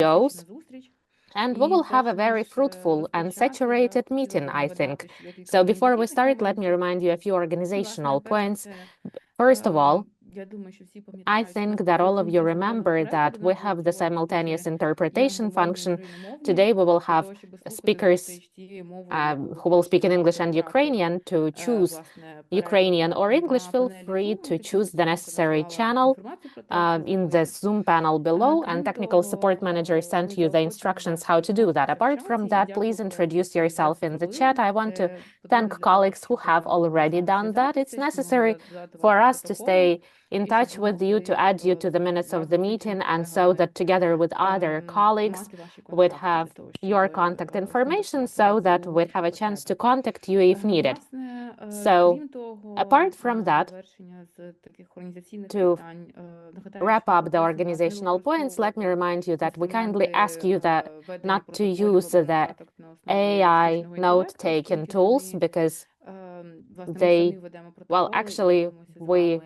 CEOs, and we will have a very fruitful and saturated meeting, I think. So before we start, let me remind you a few organizational points. First of all, I think that all of you remember that we have the simultaneous interpretation function. Today we will have speakers who will speak in English and Ukrainian. To choose Ukrainian or English, feel free to choose the necessary channel in the Zoom panel below, and technical support manager sent you the instructions how to do that. Apart from that, please introduce yourself in the chat. I want to thank colleagues who have already done that. It's necessary for us to stay in touch with you, to add you to the minutes of the meeting, and so that together with other colleagues would have your contact information so that we'd have a chance to contact you if needed. So apart from that, to wrap up the organizational points, let me remind you that we kindly ask you that not to use the AI note-taking tools because actually, we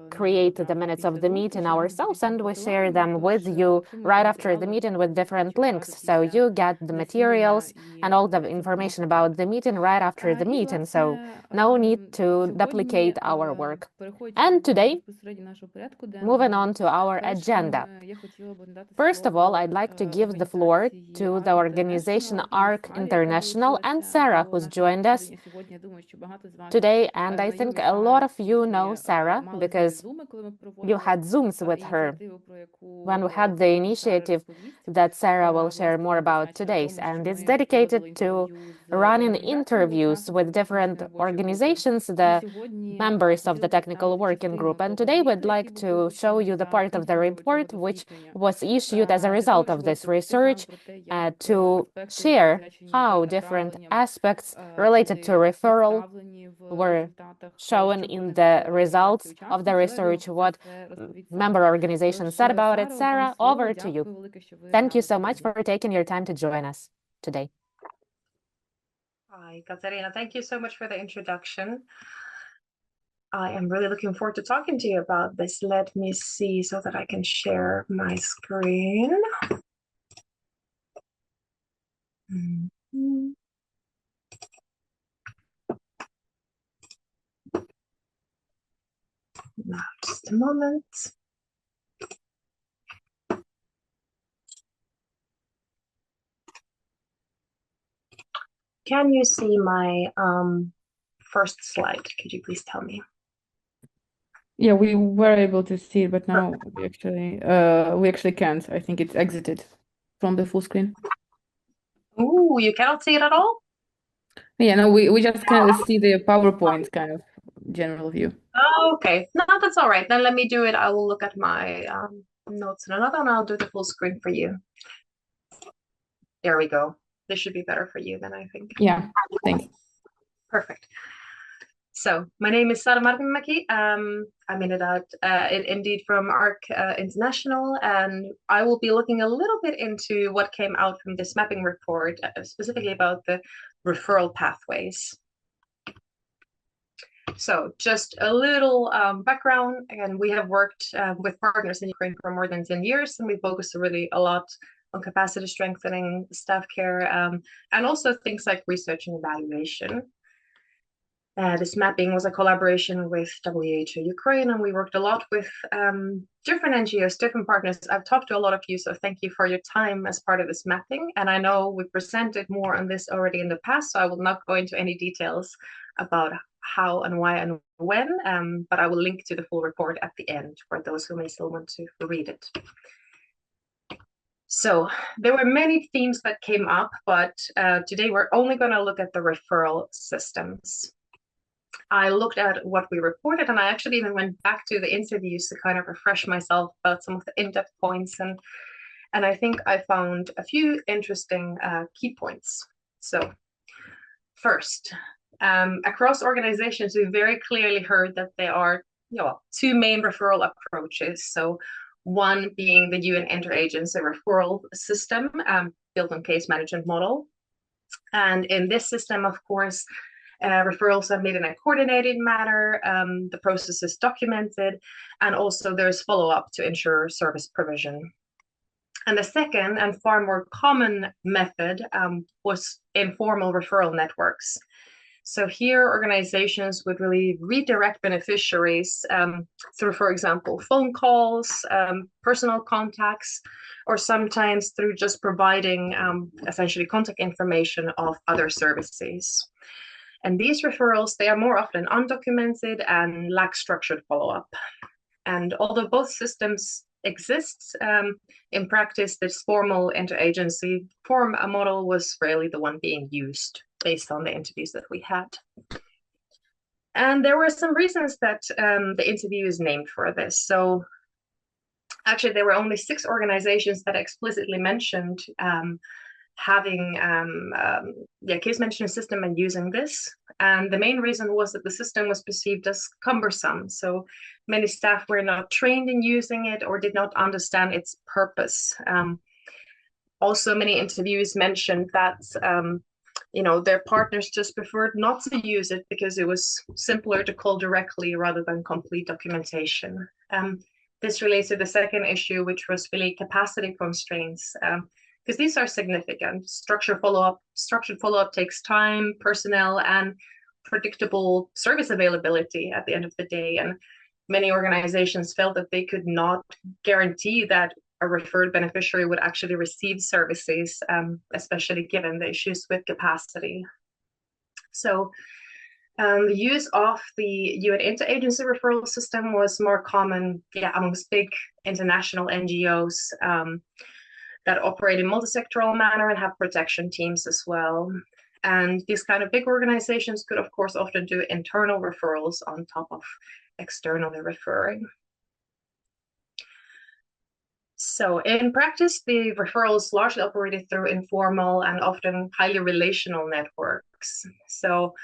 create the minutes of the meeting ourselves and we share them with you right after the meeting with different links. So you get the materials and all the information about the meeting right after the meeting. So no need to duplicate our work. And today, moving on to our agenda. First of all, I'd like to give the floor to the organization ARQ International and Saara, who's joined us today. And I think a lot of you know Saara because you had Zooms with her when we had the initiative that Saara will share more about today. And it's dedicated to running interviews with different organizations, the members of the technical working group. And today we'd like to show you the part of the report which was issued as a result of this research to share how different aspects related to referral were shown in the results of the research, what member organizations said about it. Saara, over to you. Thank you so much for taking your time to join us today. Hi, Katerina. Thank you so much for the introduction. I am really looking forward to talking to you about this. Let me see so that I can share my screen. Now, just a moment. Can you see my first slide? Could you please tell me? Yeah, we were able to see it, but now we actually can't. I think it's exited from the full screen. Ooh, you cannot see it at all? Yeah, no, we just kind of see the PowerPoint kind of general view. Oh, okay. No, that's all right. Then let me do it. I will look at my notes in another, and I'll do the full screen for you. There we go. This should be better for you then, I think. Yeah, thanks. Perfect. So my name is Saara Martinmäki. I'm indeed from ARQ International, and I will be looking a little bit into what came out from this mapping report, specifically about the referral pathways. So just a little background. Again, we have worked with partners in Ukraine for more than 10 years, and we focus really a lot on capacity strengthening, staff care, and also things like research and evaluation. This mapping was a collaboration with WHO Ukraine, and we worked a lot with different NGOs, different partners. I've talked to a lot of you, so thank you for your time as part of this mapping. And I know we presented more on this already in the past, so I will not go into any details about how and why and when, but I will link to the full report at the end for those who may still want to read it. So there were many themes that came up, but today we're only going to look at the referral systems. I looked at what we reported, and I actually even went back to the interviews to kind of refresh myself about some of the in-depth points, and I think I found a few interesting key points. So first, across organizations, we very clearly heard that there are two main referral approaches. So one being the UN interagency referral system built on case management model. And in this system, of course, referrals are made in a coordinated manner, the process is documented, and also there's follow-up to ensure service provision. And the second and far more common method was informal referral networks. So here, organizations would really redirect beneficiaries through, for example, phone calls, personal contacts, or sometimes through just providing essentially contact information of other services. And these referrals, they are more often undocumented and lack structured follow-up. And although both systems exist, in practice, this formal interagency form a model was rarely the one being used based on the interviews that we had. And there were some reasons that the interview is named for this. So actually, there were only 6 organizations that explicitly mentioned having case management system and using this. And the main reason was that the system was perceived as cumbersome. So many staff were not trained in using it or did not understand its purpose. Also, many interviews mentioned that their partners just preferred not to use it because it was simpler to call directly rather than complete documentation. This relates to the second issue, which was really capacity constraints, because these are significant. Structured follow-up takes time, personnel, and predictable service availability at the end of the day. And many organizations felt that they could not guarantee that a referred beneficiary would actually receive services, especially given the issues with capacity. So the use of the UN interagency referral system was more common amongst big international NGOs that operate in multi-sectoral manner and have protection teams as well. And these kind of big organizations could, of course, often do internal referrals on top of externally referring. So in practice, the referrals largely operated through informal and often highly relational networks. So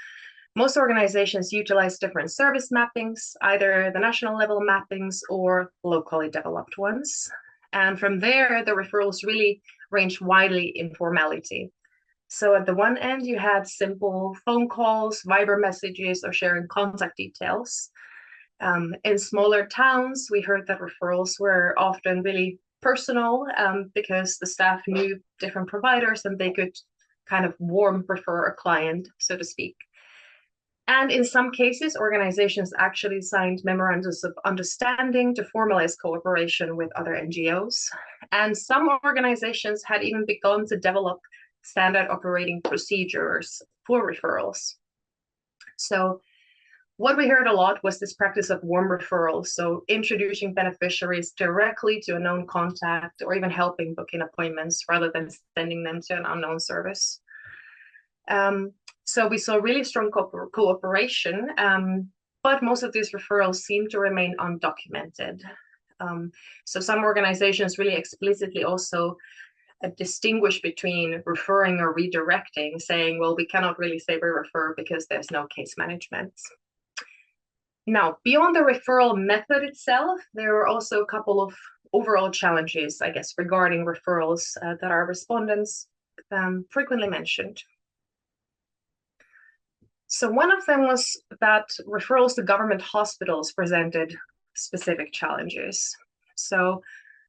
most organizations utilize different service mappings, either the national level mappings or locally developed ones. And from there, the referrals really range widely in formality. So at the one end, you had simple phone calls, Viber messages, or sharing contact details. In smaller towns, we heard that referrals were often really personal because the staff knew different providers and they could kind of warm refer a client, so to speak. And in some cases, organizations actually signed memorandums of understanding to formalize cooperation with other NGOs. And some organizations had even begun to develop standard operating procedures for referrals. So what we heard a lot was this practice of warm referrals, so introducing beneficiaries directly to a known contact or even helping book in appointments rather than sending them to an unknown service. So we saw really strong cooperation, but most of these referrals seem to remain undocumented. So some organizations really explicitly also distinguish between referring or redirecting, saying, well, we cannot really say we refer because there's no case management. Now, beyond the referral method itself, there were also a couple of overall challenges, I guess, regarding referrals that our respondents frequently mentioned. So one of them was that referrals to government hospitals presented specific challenges. So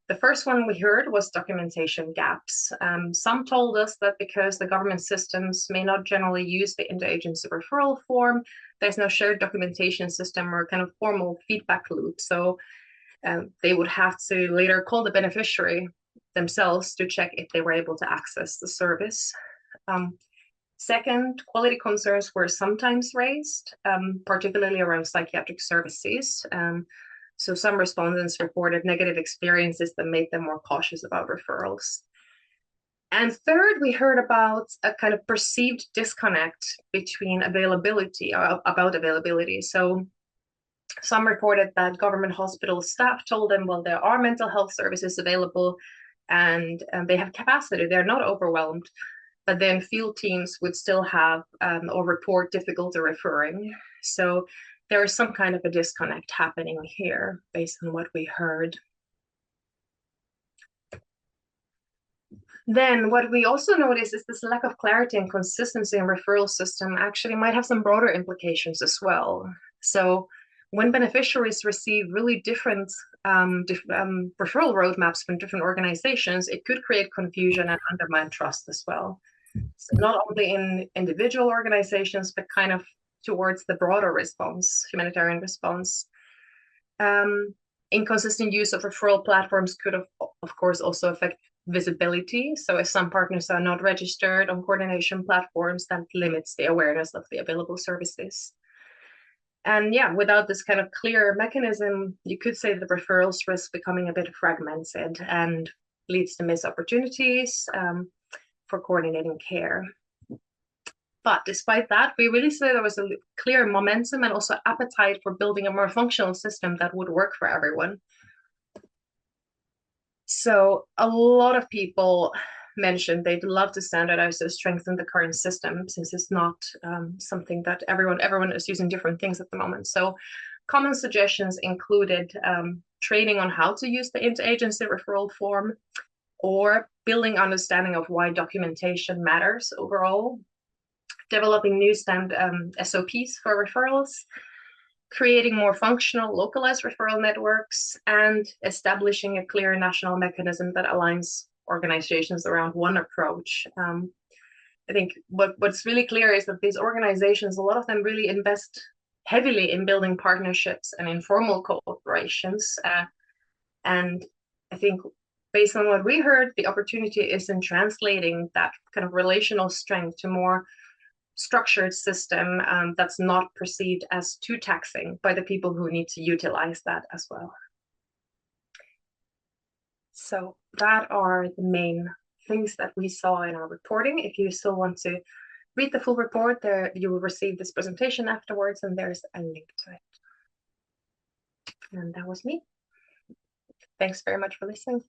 the first one we heard was documentation gaps. Some told us that because the government systems may not generally use the interagency referral form, there's no shared documentation system or kind of formal feedback loop. So they would have to later call the beneficiary themselves to check if they were able to access the service. Second, quality concerns were sometimes raised, particularly around psychiatric services. So some respondents reported negative experiences that made them more cautious about referrals. And third, we heard about a kind of perceived disconnect between availability. So some reported that government hospital staff told them, well, there are mental health services available and they have capacity, they're not overwhelmed. But then field teams would still have or report difficulty referring. So there is some kind of a disconnect happening here based on what we heard. Then what we also noticed is this lack of clarity and consistency in referral system actually might have some broader implications as well. So when beneficiaries receive really different referral roadmaps from different organizations, it could create confusion and undermine trust as well. So not only in individual organizations, but kind of towards the broader response, humanitarian response. Inconsistent use of referral platforms could, of course, also affect visibility. So if some partners are not registered on coordination platforms, that limits the awareness of the available services. And yeah, without this kind of clear mechanism, you could say the referrals risk becoming a bit fragmented and leads to missed opportunities for coordinating care. But despite that, we really saw there was a clear momentum and also appetite for building a more functional system that would work for everyone. So a lot of people mentioned they'd love to standardize to strengthen the current system, since it's not something that everyone is using different things at the moment. So common suggestions included training on how to use the interagency referral form, or building understanding of why documentation matters overall, developing new SOPs for referrals, creating more functional localized referral networks, and establishing a clear national mechanism that aligns organizations around one approach. I think what's really clear is that these organizations, a lot of them really invest heavily in building partnerships and informal cooperations. And I think based on what we heard, the opportunity is in translating that kind of relational strength to more structured system that's not perceived as too taxing by the people who need to utilize that as well. So that are the main things that we saw in our reporting. If you still want to read the full report, there you will receive this presentation afterwards, and there's a link to it. And that was me. Thanks very much for listening.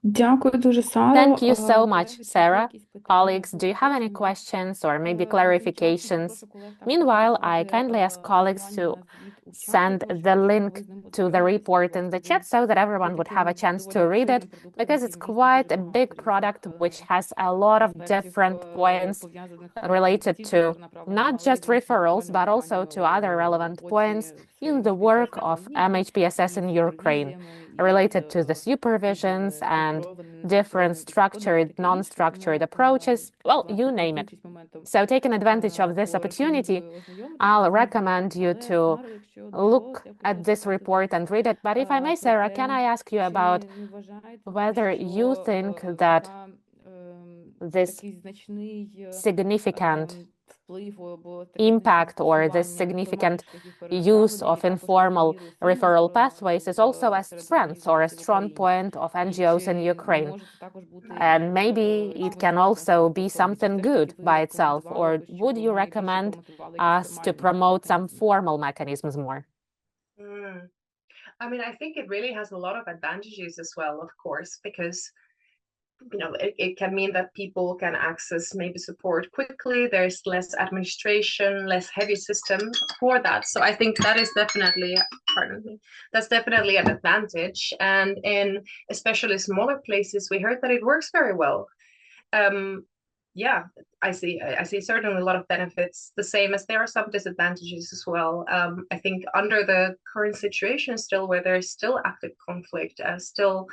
Дякую дуже, Саро. Thank you so much, Sarah. Colleagues, do you have any questions or maybe clarifications? Meanwhile, I kindly ask colleagues to send the link to the report in the chat so that everyone would have a chance to read it, because it's quite a big product which has a lot of different points related to not just referrals, but also to other relevant points in the work of MHPSS in Ukraine, related to the supervisions and different structured, non-structured approaches, well, you name it. So taking advantage of this opportunity, I'll recommend you to look at this report and read it. But if I may, Sarah, can I ask you about whether you think that this significant impact or this significant use of informal referral pathways is also a strength or a strong point of NGOs in Ukraine? And maybe it can also be something good by itself, or would you recommend us to promote some formal mechanisms more? I mean, I think it really has a lot of advantages as well, of course, because it can mean that people can access maybe support quickly. There's less administration, less heavy system for that. So I think that is definitely, that's definitely an advantage. And in especially smaller places, we heard that it works very well. Yeah, I see certainly a lot of benefits, the same as there are some disadvantages as well. I think under the current situation still, where there's still active conflict, still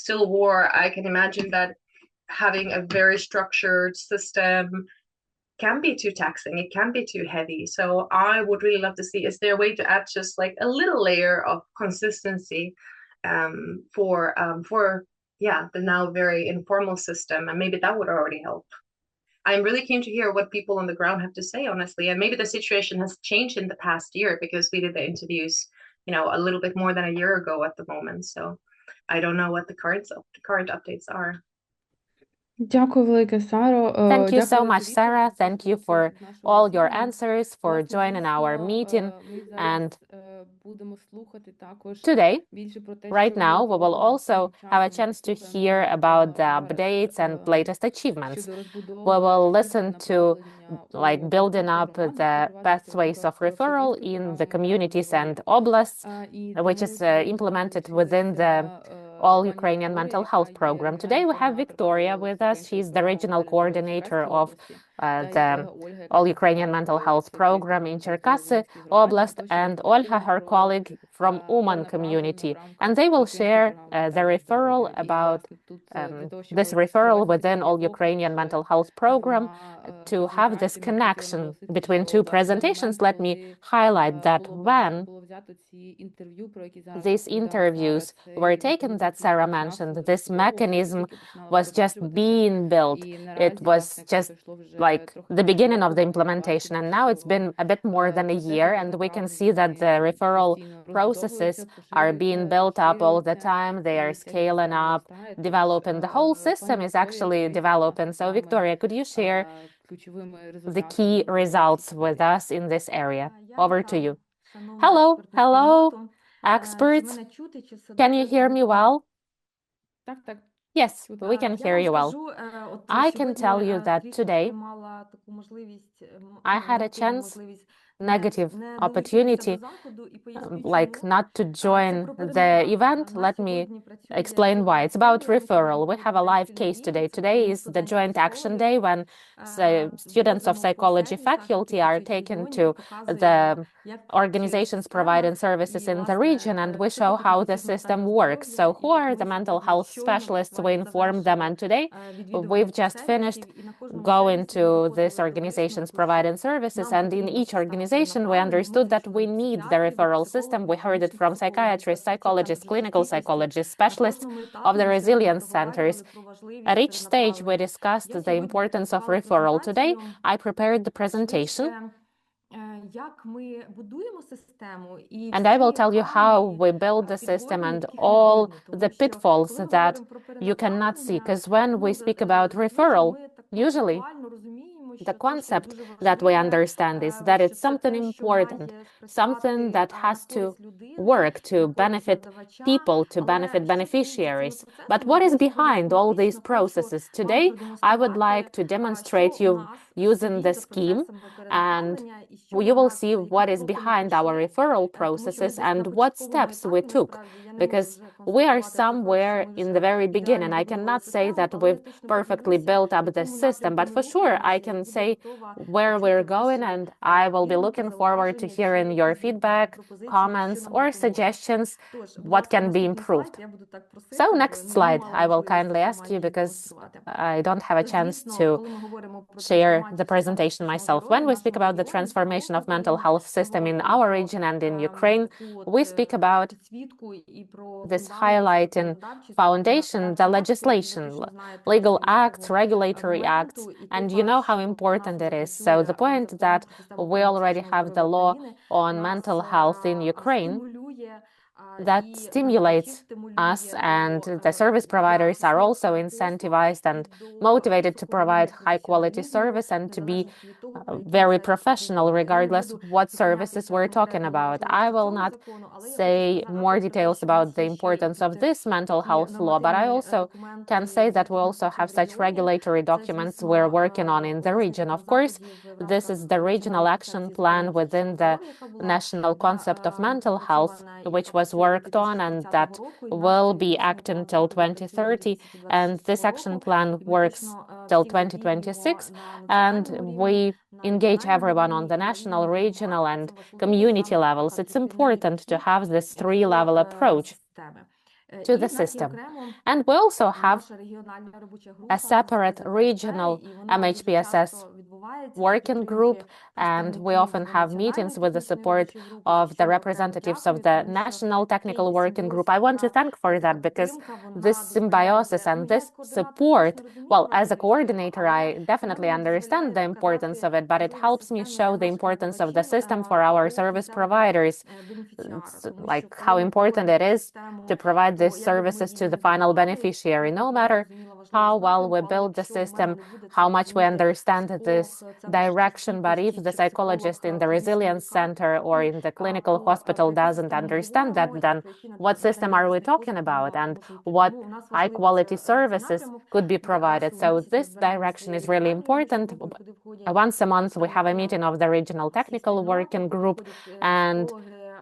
war, I can imagine that having a very structured system can be too taxing, it can be too heavy. So I would really love to see, is there a way to add just like a little layer of consistency for the now very informal system, and maybe that would already help. I'm really keen to hear what people on the ground have to say, honestly. And maybe the situation has changed in the past year, because we did the interviews, a little bit more than a year ago at the moment. So I don't know what the current updates are. Thank you so much, Sarah. Thank you for all your answers, for joining our meeting. And today, right now, we will also have a chance to hear about the updates and latest achievements. We will listen to building up the pathways of referral in the communities and oblasts, which is implemented within the All-Ukrainian mental health program. Today we have Viktoriia with us. She's the regional coordinator of the All-Ukrainian mental health program in Cherkasy Oblast, and Olha, her colleague from Uman community. And they will share the referral about this referral within All-Ukrainian mental health program. To have this connection between two presentations, let me highlight that when these interviews were taken that Saara mentioned, this mechanism was just being built. It was just like the beginning of the implementation, and now it's been a bit more than a year, and we can see that the referral processes are being built up all the time. They are scaling up, developing. The whole system is actually developing. So Viktoriia, could you share the key results with us in this area? Over to you. Hello, experts. Can you hear me well? Yes, we can hear you well. I can tell you that today I had a chance, negative opportunity, like not to join the event. Let me explain why. It's about referral. We have a live case today. Today is the joint action day when students of psychology faculty are taken to the organizations providing services in the region, and we show how the system works. So who are the mental health specialists? We inform them, and today we've just finished going to these organizations providing services, and in each organization we understood that we need the referral system. We heard it from psychiatrists, psychologists, clinical psychologists, specialists of the resilience centers. At each stage we discussed the importance of referral. Today I prepared the presentation, and I will tell you how we build the system and all the pitfalls that you cannot see. Because when we speak about referral, usually the concept that we understand is that it's something important, something that has to work to benefit people, to benefit beneficiaries. But what is behind all these processes? Today, I would like to demonstrate you using the scheme, and you will see what is behind our referral processes and what steps we took, because we are somewhere in the very beginning. I cannot say that we've perfectly built up the system, but for sure I can say where we're going, and I will be looking forward to hearing your feedback, comments, or suggestions, what can be improved. So next slide, I will kindly ask you, because I don't have a chance to share the presentation myself. When we speak about the transformation of mental health system in our region and in Ukraine, we speak about this highlighting foundation, the legislation, legal acts, regulatory acts, and you know how important it is. So the point that we already have the law on mental health in Ukraine that stimulates us, and the service providers are also incentivized and motivated to provide high quality service and to be very professional regardless what services we're talking about. I will not say more details about the importance of this mental health law, but I also can say that we also have such regulatory documents we're working on in the region. Of course, this is the regional action plan within the national concept of mental health, which was worked on and that will be active until 2030. And this action plan works till 2026. And we engage everyone on the national, regional, and community levels. It's important to have this three-level approach to the system. And we also have a separate regional MHPSS working group, and we often have meetings with the support of the representatives of the National Technical Working Group. I want to thank for that, because this symbiosis and this support, well, as a coordinator, I definitely understand the importance of it, but it helps me show the importance of the system for our service providers, like how important it is to provide these services to the final beneficiary. No matter how well we build the system, how much we understand this direction, but if the psychologist in the resilience center or in the clinical hospital doesn't understand that, then what system are we talking about and what high quality services could be provided? So this direction is really important. Once a month we have a meeting of the regional technical working group, and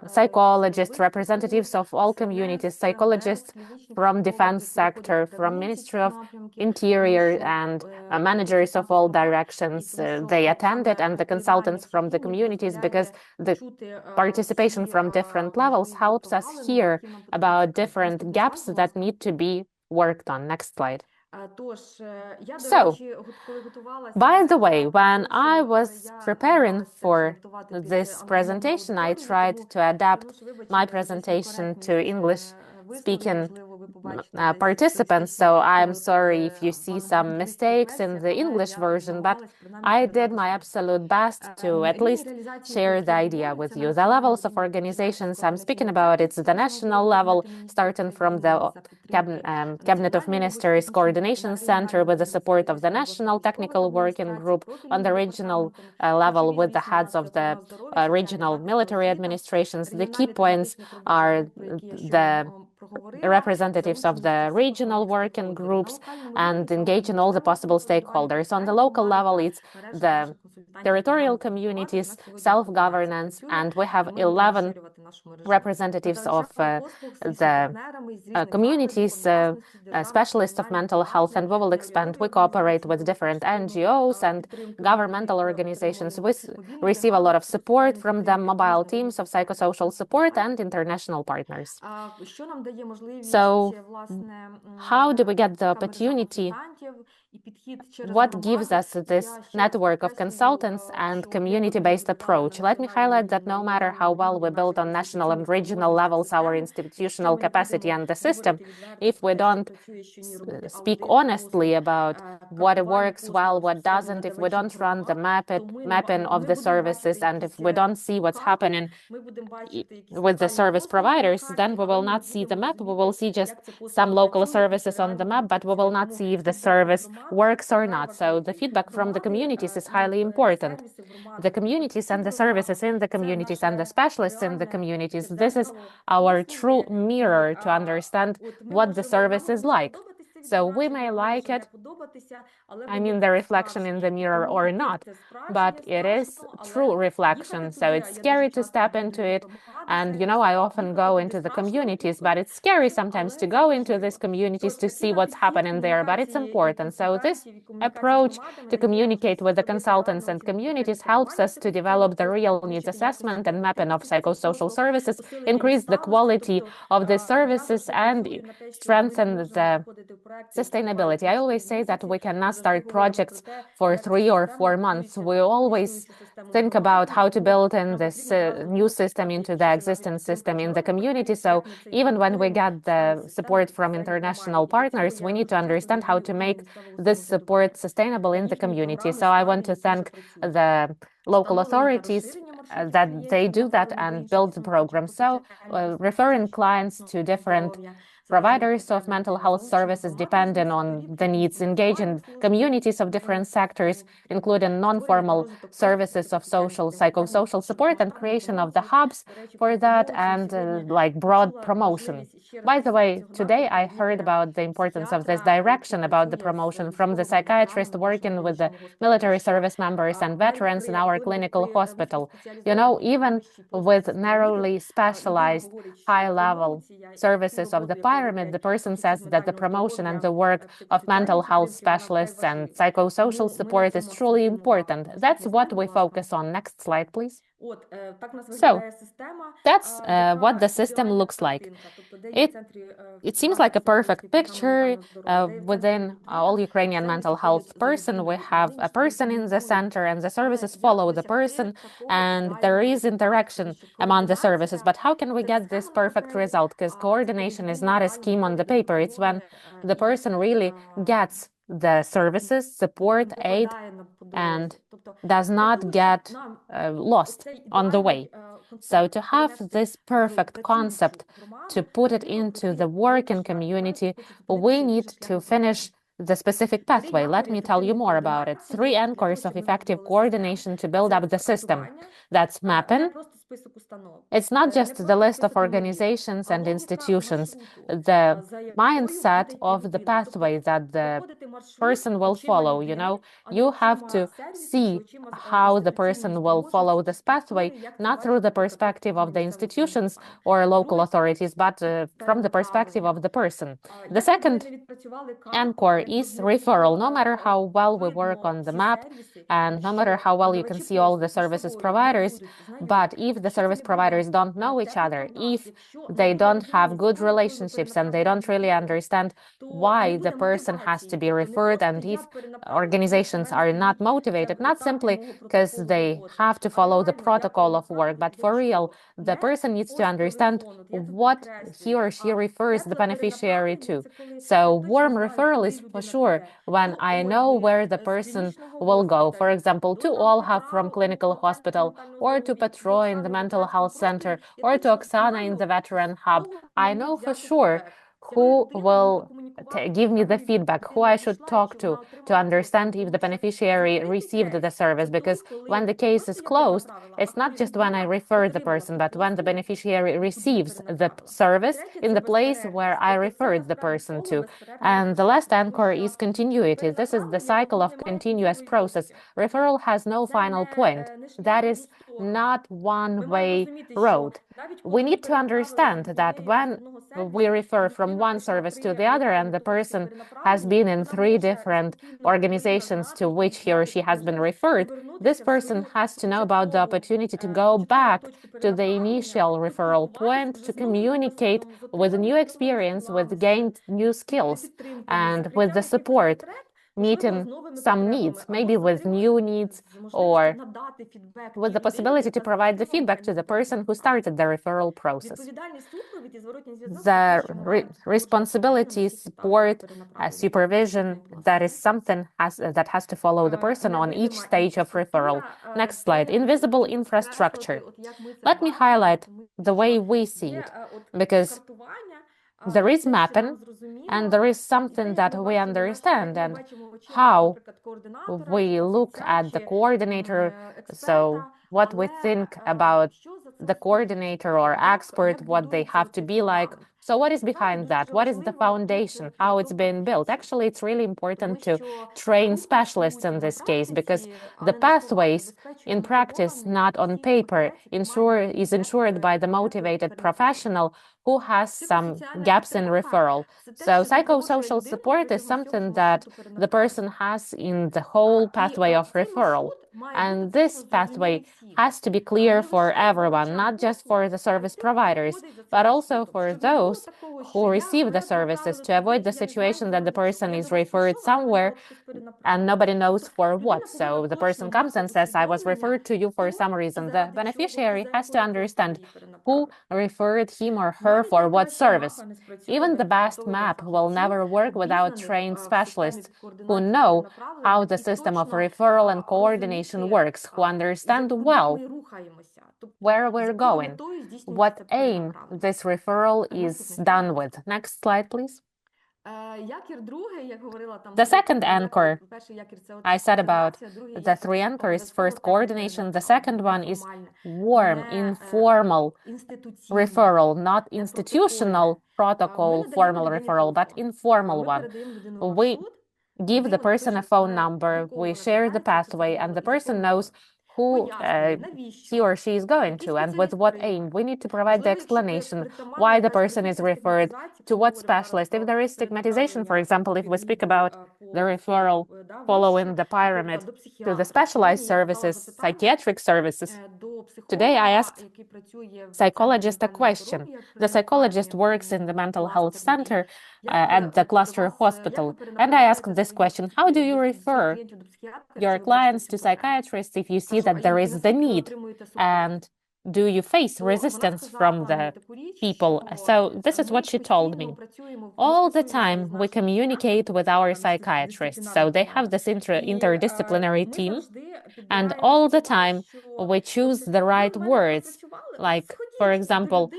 psychologists, representatives of all communities, psychologists from defense sector, from Ministry of Interior, and managers of all directions. They attended, and the consultants from the communities, because the participation from different levels helps us hear about different gaps that need to be worked on. Next slide. So, by the way, when I was preparing for this presentation, I tried to adapt my presentation to English-speaking participants, so I'm sorry if you see some mistakes in the English version, but I did my absolute best to at least share the idea with you. The levels of organizations I'm speaking about, it's the national level, starting from the Cabinet of Ministers Coordination Center with the support of the National Technical Working Group, on the regional level with the heads of the regional military administrations. The key points are the representatives of the regional working groups and engage in all the possible stakeholders. On the local level, it's the territorial communities, self-governance, and we have 11 representatives of the communities, specialists of mental health, and we will expand. We cooperate with different NGOs and governmental organizations. We receive a lot of support from them, mobile teams of psychosocial support and international partners. So, how do we get the opportunity? What gives us this network of consultants and community-based approach? Let me highlight that no matter how well we build on national and regional levels our institutional capacity and the system, if we don't speak honestly about what works well, what doesn't, if we don't run the mapping of the services, and if we don't see what's happening with the service providers, then we will not see the map. We will see just some local services on the map, but we will not see if the service works or not. So the feedback from the communities is highly important. The communities and the services in the communities and the specialists in the communities, this is our true mirror to understand what the service is like. So we may like it, I mean the reflection in the mirror or not, but it is true reflection. So it's scary to step into it. And, you know, I often go into the communities, but it's scary sometimes to go into these communities to see what's happening there, but it's important. So this approach to communicate with the consultants and communities helps us to develop the real needs assessment and mapping of psychosocial services, increase the quality of the services, and strengthen the sustainability. I always say that we cannot start projects for 3 or 4 months. We always think about how to build in this new system into the existing system in the community. So even when we get the support from international partners, we need to understand how to make this support sustainable in the community. So I want to thank the local authorities that they do that and build the program. So referring clients to different providers of mental health services depending on the needs, engage in communities of different sectors, including non-formal services of social, psychosocial support, and creation of the hubs for that, and like broad promotion. By the way, today I heard about the importance of this direction about the promotion from the psychiatrist working with the military service members and veterans in our clinical hospital. You know, even with narrowly specialized high-level services of the pyramid, the person says that the promotion and the work of mental health specialists and psychosocial support is truly important. That's what we focus on. Next slide, please. So that's what the system looks like. It seems like a perfect picture. Within all-Ukrainian mental health person, we have a person in the center, and the services follow the person, and there is interaction among the services. But how can we get this perfect result? Because coordination is not a scheme on the paper. It's when the person really gets the services, support, aid, and does not get lost on the way. So to have this perfect concept, to put it into the working community, we need to finish the specific pathway. Let me tell you more about it. 3 anchors of effective coordination to build up the system. That's mapping, It's not just the list of organizations and institutions, the mindset of the pathway that the person will follow, you know. You have to see how the person will follow this pathway, not through the perspective of the institutions or local authorities, but from the perspective of the person. The second anchor is referral. No matter how well we work on the map and no matter how well you can see all the services providers, but if the service providers don't know each other, if they don't have good relationships and they don't really understand why the person has to be referred, and if organizations are not motivated, not simply because they have to follow the protocol of work, but for real, the person needs to understand what he or she refers the beneficiary to. So warm referral is for sure when I know where the person will go, for example, to Olha from clinical hospital, or to Petro in the mental health center, or to Oksana in the veteran hub. I know for sure who will give me the feedback, who I should talk to understand if the beneficiary received the service. Because when the case is closed, it's not just when I refer the person, but when the beneficiary receives the service in the place where I referred the person to. And the last anchor is continuity. This is the cycle of continuous process. Referral has no final point. That is not one-way road. We need to understand that when we refer from one service to the other and the person has been in 3 different organizations to which he or she has been referred, this person has to know about the opportunity to go back to the initial referral point, to communicate with new experience, with gained new skills, and with the support, meeting some needs, maybe with new needs, or with the possibility to provide the feedback to the person who started the referral process. The responsibility, support, supervision, that is something that has to follow the person on each stage of referral. Next slide. Invisible infrastructure. Let me highlight the way we see it, because there is mapping and there is something that we understand, and how we look at the coordinator. So what we think about the coordinator or expert, what they have to be like. So what is behind that? What is the foundation? How it's been built? Actually, it's really important to train specialists in this case, because the pathways in practice, not on paper, is ensured by the motivated professional who has some gaps in referral. So psychosocial support is something that the person has in the whole pathway of referral. And this pathway has to be clear for everyone, not just for the service providers, but also for those who receive the services, to avoid the situation that the person is referred somewhere and nobody knows for what. So the person comes and says, I was referred to you for some reason. The beneficiary has to understand who referred him or her for what service. Even the best map will never work without trained specialists who know how the system of referral and coordination works, who understand well where we're going, what aim this referral is done with. Next slide, please. The second anchor, I said about the 3 anchors. First, coordination. The second one is warm, informal referral, not institutional protocol formal referral, but informal one. We give the person a phone number, we share the pathway, and the person knows who he or she is going to and with what aim. We need to provide the explanation why the person is referred, to what specialist. If there is stigmatization, for example, if we speak about the referral following the pyramid to the specialized services, psychiatric services. Today I asked psychologist a question. The psychologist works in the mental health center at the cluster hospital. And I asked this question: how do you refer your clients to psychiatrists if you see that there is the need? And do you face resistance from the people? So this is what she told me. All the time we communicate with our psychiatrists. So they have this interdisciplinary team. And all the time we choose the right words. Like, for example,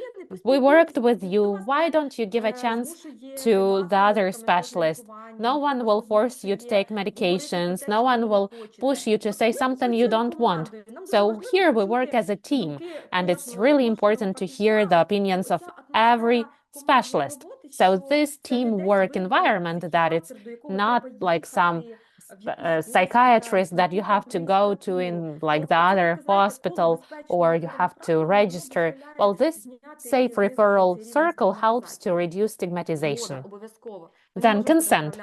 we worked with you. Why don't you give a chance to the other specialist? No one will force you to take medications. No one will push you to say something you don't want. So here we work as a team, and it's really important to hear the opinions of every specialist. So this teamwork environment, that it's not like some psychiatrist that you have to go to in like the other hospital, or you have to register. Well, this safe referral circle helps to reduce stigmatization. Then consent.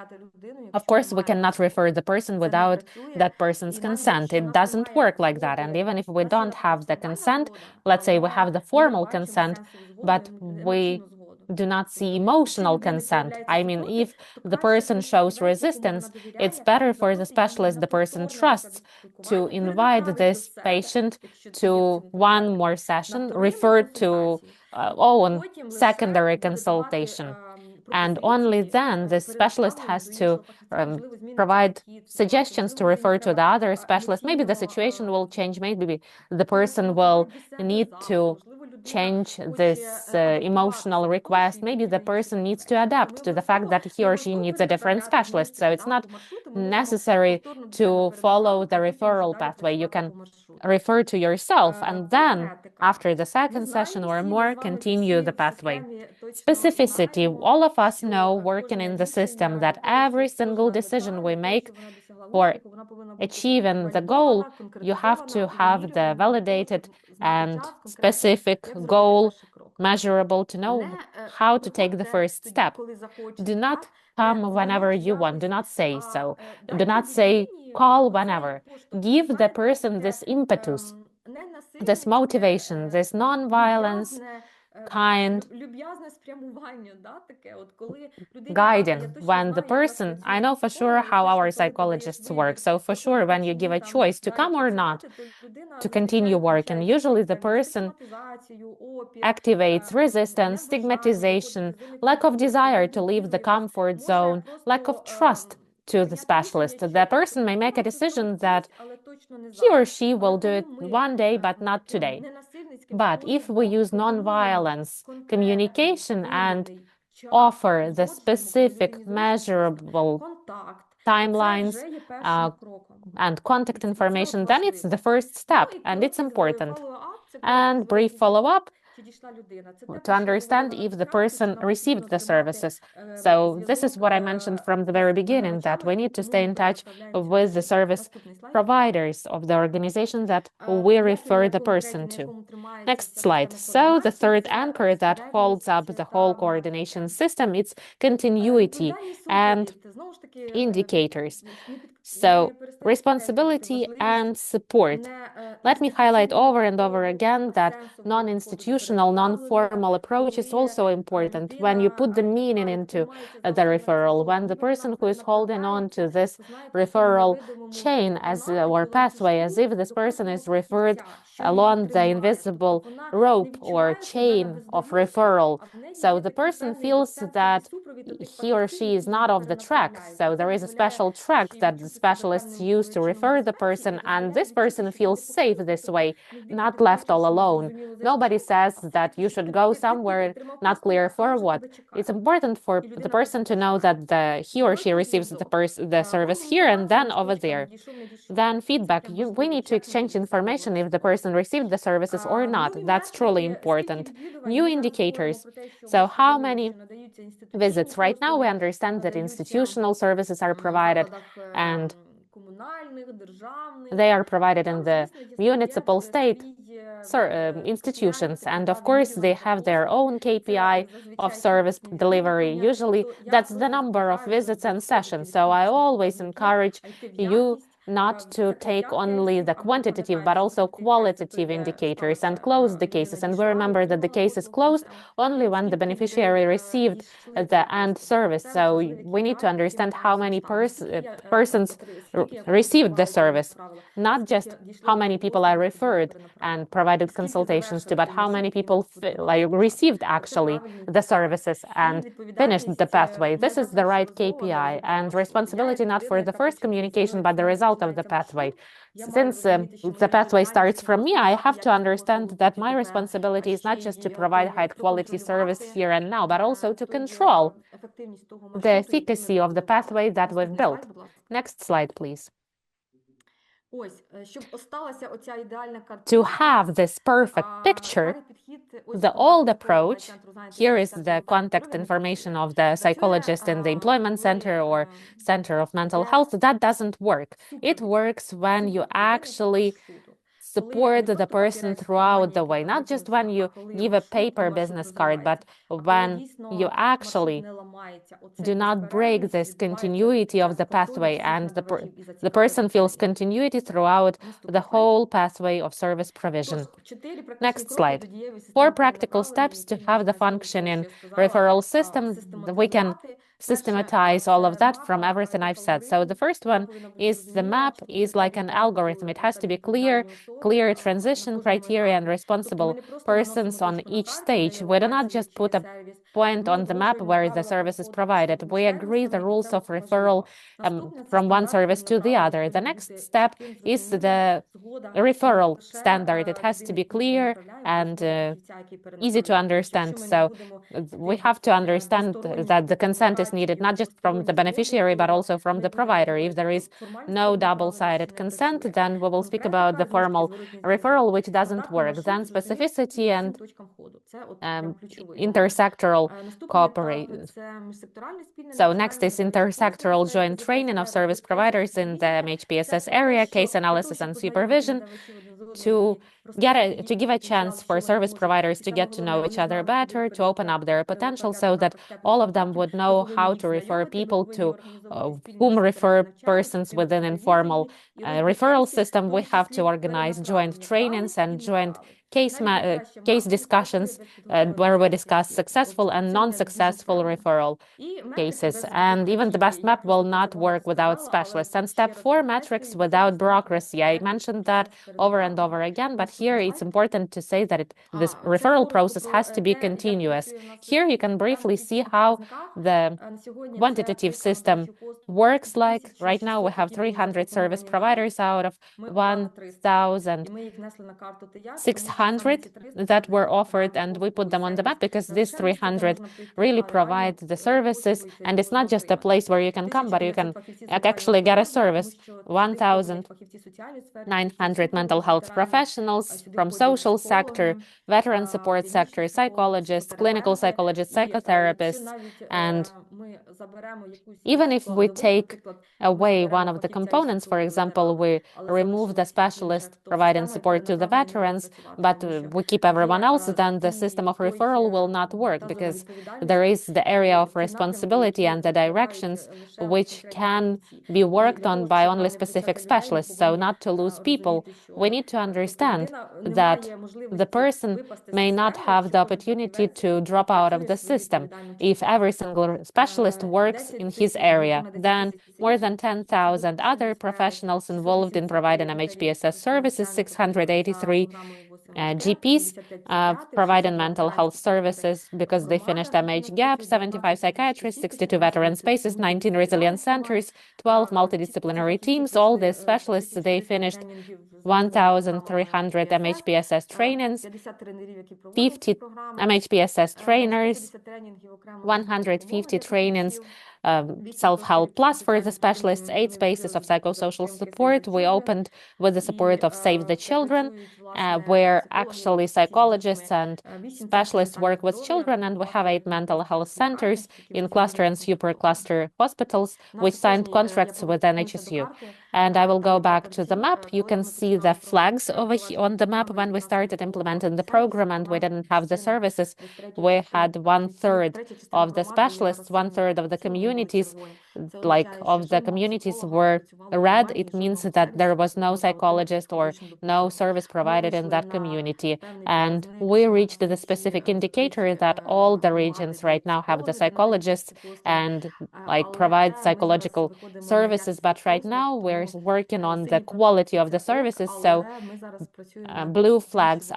Of course, we cannot refer the person without that person's consent. It doesn't work like that. And even if we don't have the consent, let's say we have the formal consent, but we do not see emotional consent. I mean, if the person shows resistance, it's better for the specialist the person trusts to invite this patient to one more session, refer to own secondary consultation. And only then the specialist has to provide suggestions to refer to the other specialist. Maybe the situation will change. Maybe the person will need to change this emotional request. Maybe the person needs to adapt to the fact that he or she needs a different specialist. So it's not necessary to follow the referral pathway. You can refer to yourself, and then after the second session or more, continue the pathway. Specificity. All of us know, working in the system, that every single decision we make for achieving the goal, you have to have the validated and specific goal, measurable, to know how to take the first step. Do not come whenever you want. Do not say so. Do not say call whenever. Give the person this impetus, this motivation, this non-violence kind guiding. When the person, I know for sure how our psychologists work. So for sure, when you give a choice to come or not, to continue working, usually the person activates resistance, stigmatization, lack of desire to leave the comfort zone, lack of trust to the specialist. The person may make a decision that he or she will do it one day, but not today. But if we use non-violence communication and offer the specific measurable timelines and contact information, then it's the first step, and it's important. And brief follow-up to understand if the person received the services. So this is what I mentioned from the very beginning, that we need to stay in touch with the service providers of the organization that we refer the person to. Next slide. So the third anchor that holds up the whole coordination system, it's continuity and indicators. So responsibility and support. Let me highlight over and over again that non-institutional, non-formal approach is also important. When you put the meaning into the referral, when the person who is holding on to this referral chain as or pathway, as if this person is referred along the invisible rope or chain of referral. So the person feels that he or she is not off the track. So there is a special track that the specialists use to refer the person, and this person feels safe this way, not left all alone. Nobody says that you should go somewhere, not clear for what. It's important for the person to know that he or she receives the service here and then over there. Then feedback. We need to exchange information if the person received the services or not. That's truly important. New indicators. So how many visits? Right now, we understand that institutional services are provided, and they are provided in the municipal state institutions. And of course, they have their own KPI of service delivery. Usually, that's the number of visits and sessions. So I always encourage you not to take only the quantitative, but also qualitative indicators and close the cases. And we remember that the case is closed only when the beneficiary received the end service. So we need to understand how many persons received the service, not just how many people are referred and provided consultations to, but how many people received actually the services and finished the pathway. This is the right KPI, and responsibility not for the first communication, but the result throughout of the pathway. Since the pathway starts from me, I have to understand that my responsibility is not just to provide high quality service here and now, but also to control the efficacy of the pathway that we've built. Next slide, please. To have this perfect picture, the old approach, here is the contact information of the psychologist in the employment center or center of mental health, that doesn't work. It works when you actually support the person throughout the way, not just when you give a paper business card, but when you actually do not break this continuity of the pathway and the person feels continuity throughout the whole pathway of service provision. Next slide. 4 practical steps to have the functioning referral system. We can systematize all of that from everything I've said. So the first one is the map is like an algorithm. It has to be clear transition criteria and responsible persons on each stage. We do not just put a point on the map where the service is provided. We agree the rules of referral from one service to the other. The next step is the referral standard. It has to be clear and easy to understand. So we have to understand that the consent is needed not just from the beneficiary, but also from the provider. If there is no double-sided consent, then we will speak about the formal referral, which doesn't work. Then specificity and intersectoral cooperation. So next is intersectoral joint training of service providers in the MHPSS area, case analysis and supervision, to give a chance for service providers to get to know each other better, to open up their potential so that all of them would know how to refer people to whom refer persons within informal referral system. We have to organize joint trainings and joint case discussions where we discuss successful and non-successful referral cases. And even the best map will not work without specialists. And step 4, metrics without bureaucracy. I mentioned that over and over again, but here it's important to say that this referral process has to be continuous. Here you can briefly see how the quantitative system works. Like right now we have 300 service providers out of 1,600 that were offered, and we put them on the map because these 300 really provide the services, and it's not just a place where you can come, but you can actually get a service. 1,900 mental health professionals from social sector, veteran support sector, psychologists, clinical psychologists, psychotherapists, and even if we take away one of the components, for example, we remove the specialist providing support to the veterans, but we keep everyone else, then the system of referral will not work because there is the area of responsibility and the directions which can be worked on by only specific specialists. So not to lose people, we need to understand that the person may not have the opportunity to drop out of the system. If every single specialist works in his area, then more than 10,000 other professionals involved in providing MHPSS services, 683 GPs providing mental health services because they finished MH gap, 75 psychiatrists, 62 veteran spaces, 19 resilience centers, 12 multidisciplinary teams. All these specialists, they finished 1,300 MHPSS trainings, 50 MHPSS trainers, 150 trainings, self-help plus for the specialists, 8 spaces of psychosocial support. We opened with the support of Save the Children, where actually psychologists and specialists work with children, and we have 8 mental health centers in cluster and super cluster hospitals, which signed contracts with NHSU. And I will go back to the map. You can see the flags over here on the map when we started implementing the program and we didn't have the services. We had 1/3 of the specialists, 1/3 of the communities, were red. It means that there was no psychologist or no service provided in that community. And we reached the specific indicator that all the regions right now have the psychologists and provide psychological services. But right now we're are working on the quality of the services. So blue flags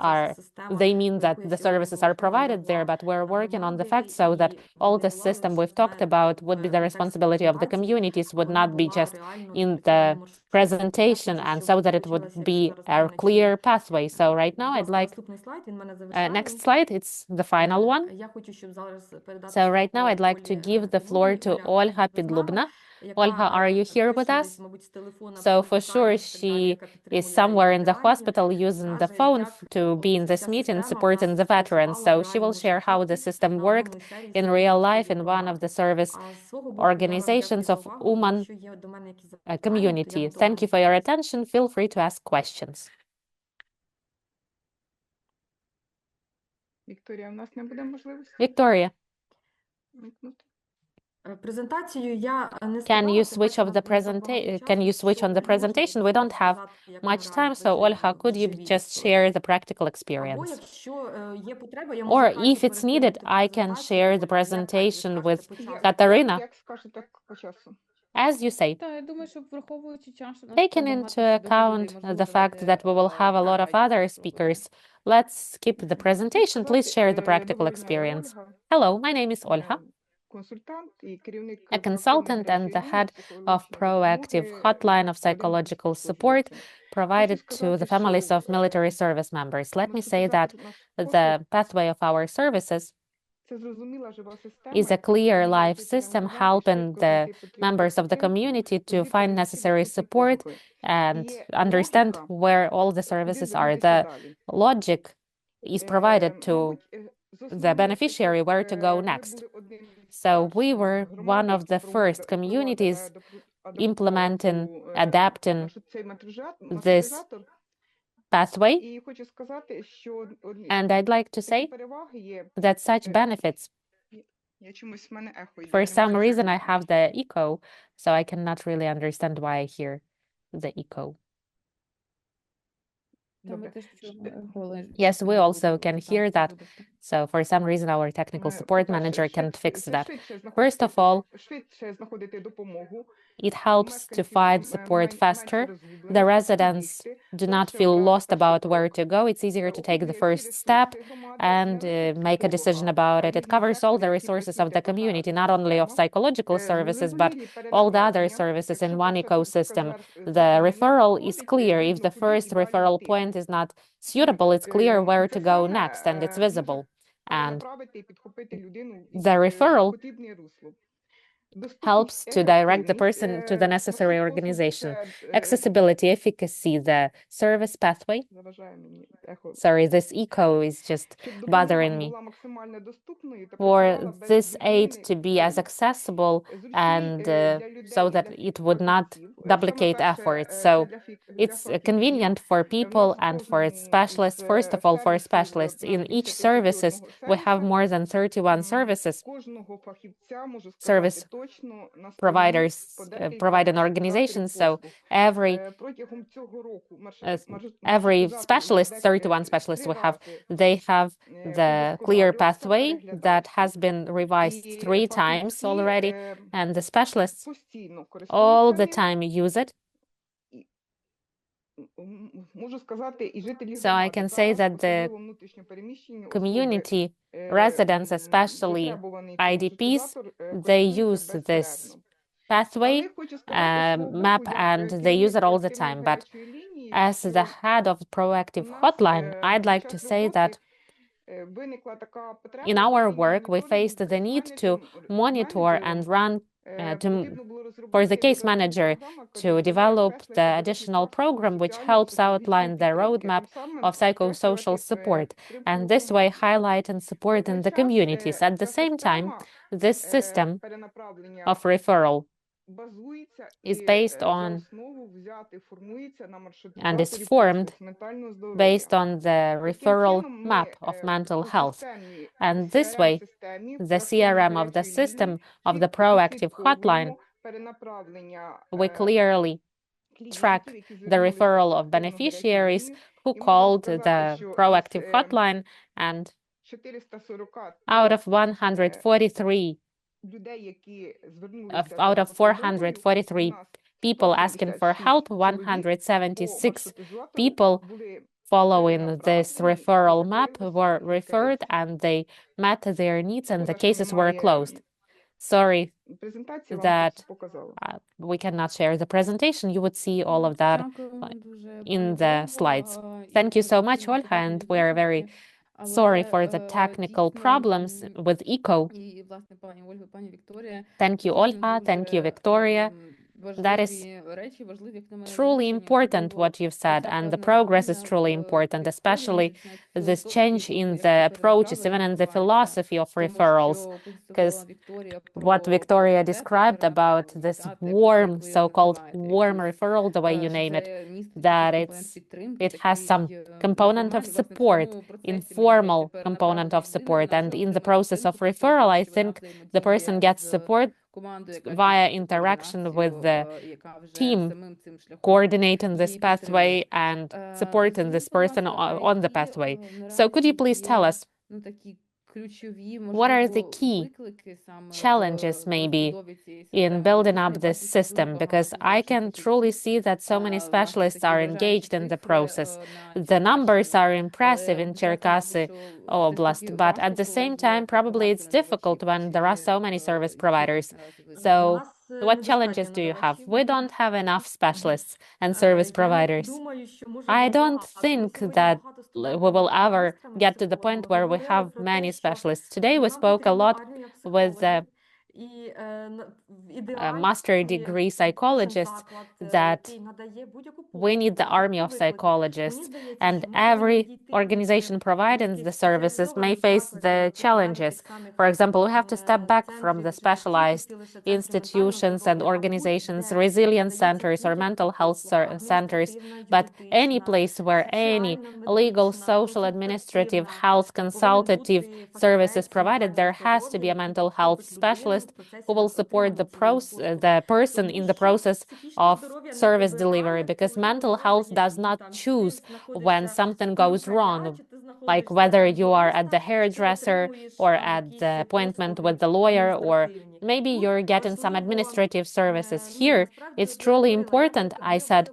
they mean that the services are provided there, but we're working on the fact so that all the system we've talked about would be the responsibility of the communities, would not be just in the presentation, and so that it would be a clear pathway. So right now I'd like, next slide, it's the final one. So right now I'd like to give the floor to Olha Pidlubna. Olha, are you here with us? So for sure, she is somewhere in the hospital using the phone to be in this meeting, supporting the veterans. So she will share how the system worked in real life in one of the service organizations of Uman community. Thank you for your attention. Feel free to ask questions. Victoria. Can you switch on the presentation? We don't have much time, so Olha, could you just share the practical experience? Or if it's needed, I can share the presentation with Katarina. As you say, taking into account the fact that we will have a lot of other speakers, let's skip the presentation. Please share the practical experience. Hello, my name is Olha, a consultant and the head of proactive hotline of psychological support provided to the families of military service members. Let me say that the pathway of our services is a clear life system helping the members of the community to find necessary support and understand where all the services are. The logic is provided to the beneficiary where to go next. So we were one of the first communities implementing, adapting this pathway. And I'd like to say that such benefits, for some reason I have the echo, so I cannot really understand why I hear the echo. Yes, we also can hear that. So for some reason, our technical support manager can't fix that. First of all, it helps to find support faster. The residents do not feel lost about where to go. It's easier to take the first step and make a decision about it. It covers all the resources of the community, not only of psychological services, but all the other services in one ecosystem. The referral is clear. If the first referral point is not suitable, it's clear where to go next, and it's visible. And the referral helps to direct the person to the necessary organization. Accessibility, efficacy, the service pathway. Sorry, this echo is just bothering me. For this aid to be as accessible and so that it would not duplicate efforts. So it's convenient for people and for specialists. First of all, for specialists, in each services, we have more than 31 service providers, providing organizations. So every specialist, 31 specialists we have, they have the clear pathway that has been revised 3 times already, and the specialists all the time use it. So I can say that the community residents, especially IDPs, they use this pathway map and they use it all the time. But as the head of proactive hotline, I'd like to say that in our work, we faced the need to monitor and run for the case manager to develop the additional program which helps outline the roadmap of psychosocial support, and this way highlight and support in the communities. At the same time, this system of referral is based on and is formed based on the referral map of mental health. And this way, the CRM of the system of the proactive hotline, we clearly track the referral of beneficiaries who called the proactive hotline, and out of 443 people asking for help, 176 people following this referral map were referred and they met their needs and the cases were closed. Sorry that we cannot share the presentation. You would see all of that in the slides. Thank you so much, Olha, and we are very sorry for the technical problems with echo. Thank you, Olha. Thank you, Viktoriia. That is truly important what you've said, and the progress is truly important, especially this change in the approaches, even in the philosophy of referrals, because what Viktoriia described about this warm, so-called warm referral, the way you name it, that it has some component of support, informal component of support, and in the process of referral, I think the person gets support via interaction with the team coordinating this pathway and supporting this person on the pathway. So could you please tell us what are the key challenges maybe in building up this system? Because I can truly see that so many specialists are engaged in the process. The numbers are impressive in Cherkasy Oblast, but at the same time, probably it's difficult when there are so many service providers. So what challenges do you have? We don't have enough specialists and service providers. I don't think that we will ever get to the point where we have many specialists. Today we spoke a lot with master degree psychologists that we need the army of psychologists, and every organization providing the services may face the challenges. For example, we have to step back from the specialized institutions and organizations, resilience centers or mental health centers, but any place where any legal, social, administrative, health, consultative services provided, there has to be a mental health specialist who will support the person in the process of service delivery, because mental health does not choose when something goes wrong, like whether you are at the hairdresser or at the appointment with the lawyer, or maybe you're getting some administrative services. Here, it's truly important. I said,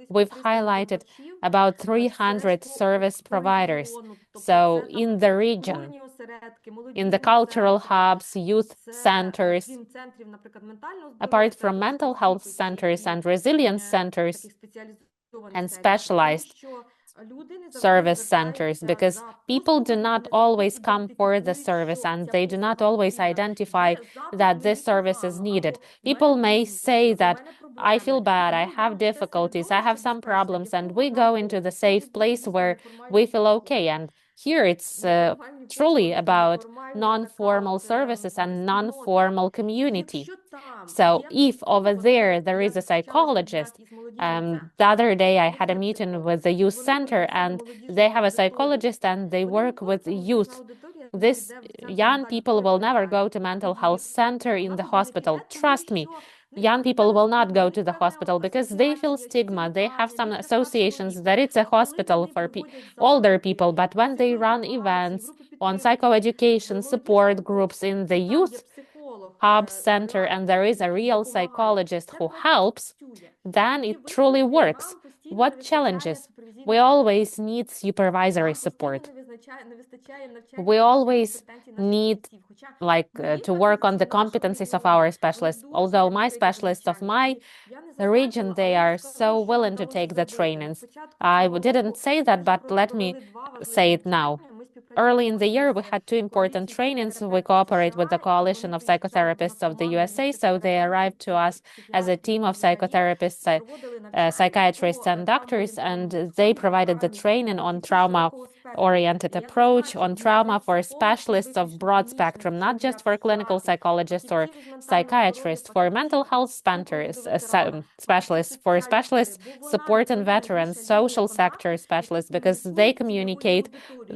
we've highlighted about 300 service providers. So in the region, in the cultural hubs, youth centers, apart from mental health centers and resilience centers and specialized service centers, because people do not always come for the service and they do not always identify that this service is needed. People may say that I feel bad, I have difficulties, I have some problems, and we go into the safe place where we feel okay. And here it's truly about non-formal services and non-formal community. So if over there is a psychologist, the other day I had a meeting with the youth center and they have a psychologist and they work with youth. These young people will never go to mental health center in the hospital. Trust me, young people will not go to the hospital because they feel stigma. They have some associations that it's a hospital for older people. But when they run events on psychoeducation support groups in the youth hub center and there is a real psychologist who helps, then it truly works. What challenges? We always need supervisory support. We always need to work on the competencies of our specialists. Although my specialists of my region, they are so willing to take the trainings. I didn't say that, but let me say it now. Early in the year, we had two important trainings. We cooperate with the Coalition of Psychotherapists of the USA, so they arrived to us as a team of psychotherapists, psychiatrists, and doctors, and they provided the training on trauma-oriented approach, on trauma for specialists of broad spectrum, not just for clinical psychologists or psychiatrists, for mental health specialists, for specialists supporting veterans, social sector specialists, because they communicate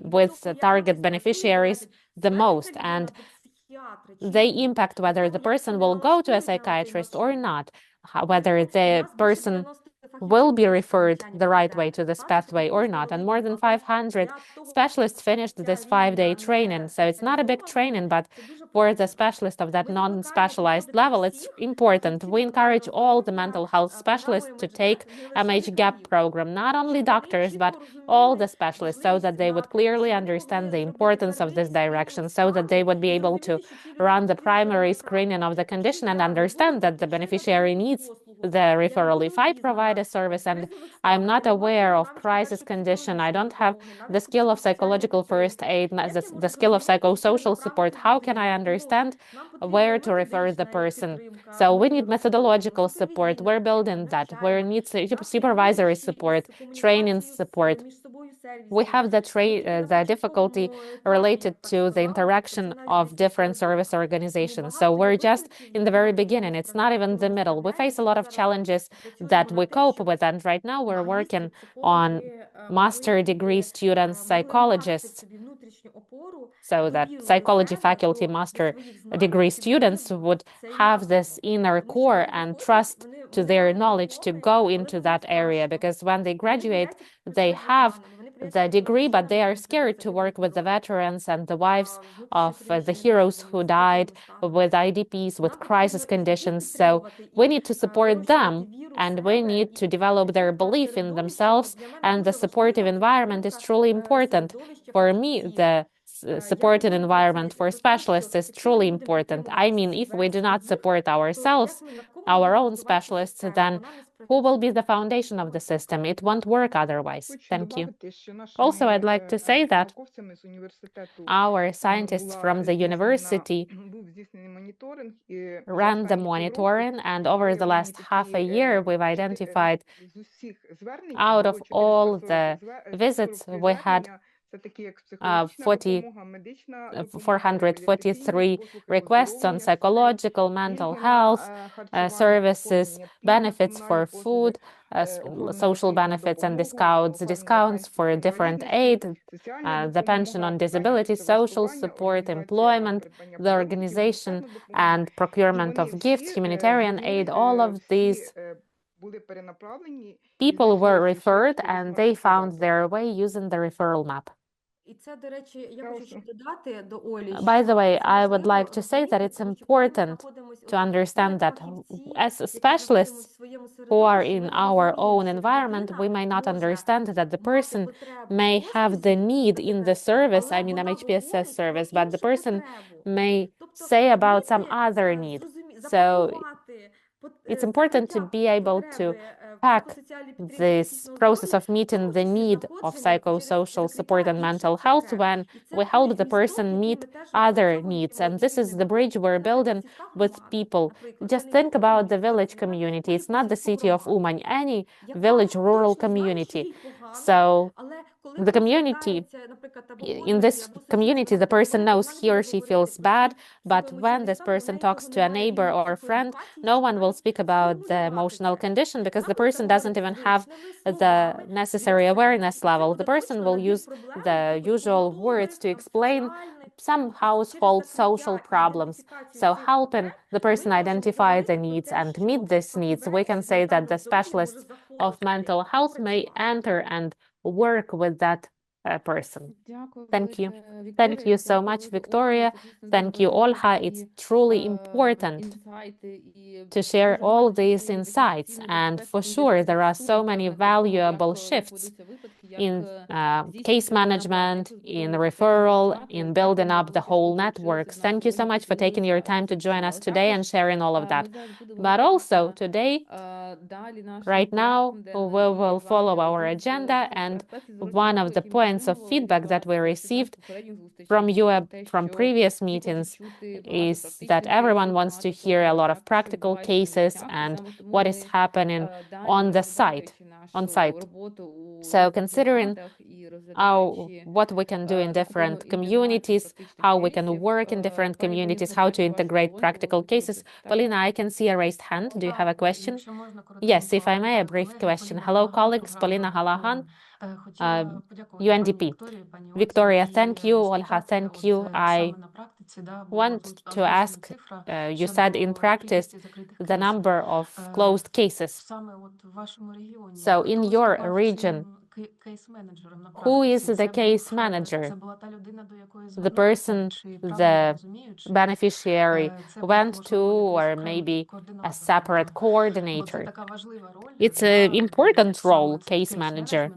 with target beneficiaries the most, and they impact whether the person will go to a psychiatrist or not, whether the person will be referred the right way to this pathway or not. And more than 500 specialists finished this 5-day training. So it's not a big training, but for the specialist of that non-specialized level, it's important. We encourage all the mental health specialists to take MHGAP program, not only doctors, but all the specialists, so that they would clearly understand the importance of this direction, so that they would be able to run the primary screening of the condition and understand that the beneficiary needs the referral. If I provide a service and I'm not aware of crisis condition, I don't have the skill of psychological first aid, the skill of psychosocial support, how can I understand where to refer the person? So we need methodological support. We're building that. We need supervisory support, training support. We have the difficulty related to the interaction of different service organizations. So we're just in the very beginning. It's not even the middle. We face a lot of challenges that we cope with. And right now we're working on master degree students, psychologists, so that psychology faculty master degree students would have this inner core and trust to their knowledge to go into that area, because when they graduate, they have the degree, but they are scared to work with the veterans and the wives of the heroes who died, with IDPs, with crisis conditions. So we need to support them, and we need to develop their belief in themselves, and the supportive environment is truly important. For me, the supported environment for specialists is truly important. I mean, if we do not support ourselves, our own specialists, then who will be the foundation of the system? It won't work otherwise. Thank you. Also, I'd like to say that our scientists from the university ran the monitoring, and over the last half a year, we've identified out of all the visits we had 443 requests on psychological, mental health services, benefits for food, social benefits and discounts for different aid, the pension on disability, social support, employment, the organization and procurement of gifts, humanitarian aid. All of these people were referred and they found their way using the referral map. By the way, I would like to say that it's important to understand that as specialists who are in our own environment, we may not understand that the person may have the need in the service, I mean MHPSS service, but the person may say about some other need. So it's important to be able to pack this process of meeting the need of psychosocial support and mental health when we help the person meet other needs. And this is the bridge we're building with people. Just think about the village community. It's not the city of Uman, any village, rural community. So the community, in this community, the person knows he or she feels bad, but when this person talks to a neighbor or a friend, no one will speak about the emotional condition because the person doesn't even have the necessary awareness level. The person will use the usual words to explain some household social problems. So helping the person identify the needs and meet these needs, we can say that the specialists of mental health may enter and work with that person. Thank you. Thank you so much, Viktoriia. Thank you, Olha. It's truly important to share all these insights. And for sure, there are so many valuable shifts in case management, in referral, in building up the whole networks. Thank you so much for taking your time to join us today and sharing all of that. But also today, right now, we will follow our agenda, and one of the points of feedback that we received from you from previous meetings is that everyone wants to hear a lot of practical cases and what is happening on the site, on site. So considering what we can do in different communities, how we can work in different communities, how to integrate practical cases. Polina, I can see a raised hand. Do you have a question? Yes, if I may, a brief question. Hello, colleagues. Polina Halahan, UNDP. Viktoriia, thank you. Olha, thank you. want to ask, you said in practice, the number of closed cases. So in your region, who is the case manager? The person, the beneficiary went to, or maybe a separate coordinator. It's an important role, case manager.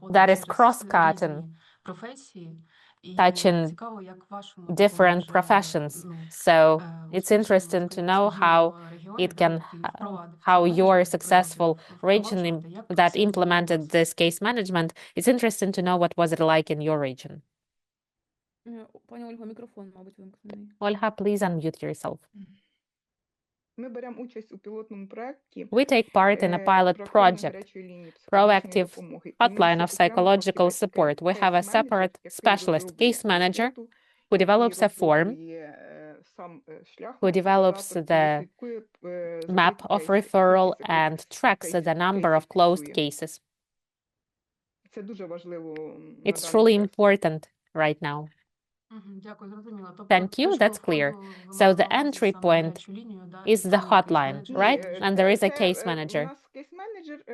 That is cross-cutting, touching different professions. So it's interesting to know how it can, how your successful region that implemented this case management. It's interesting to know what was it like in your region. Пані Ольго, мікрофон, мабуть, вимкнений. Olha, please unmute yourself. Ми беремо участь у пілотному проєкті We take part in a pilot project, proactive hotline of psychological support. We have a separate specialist case manager who develops a form, who develops the map of referral and tracks the number of closed cases. It's truly important right now. Thank you, that's clear. So the entry point is the hotline, right? And there is a case manager.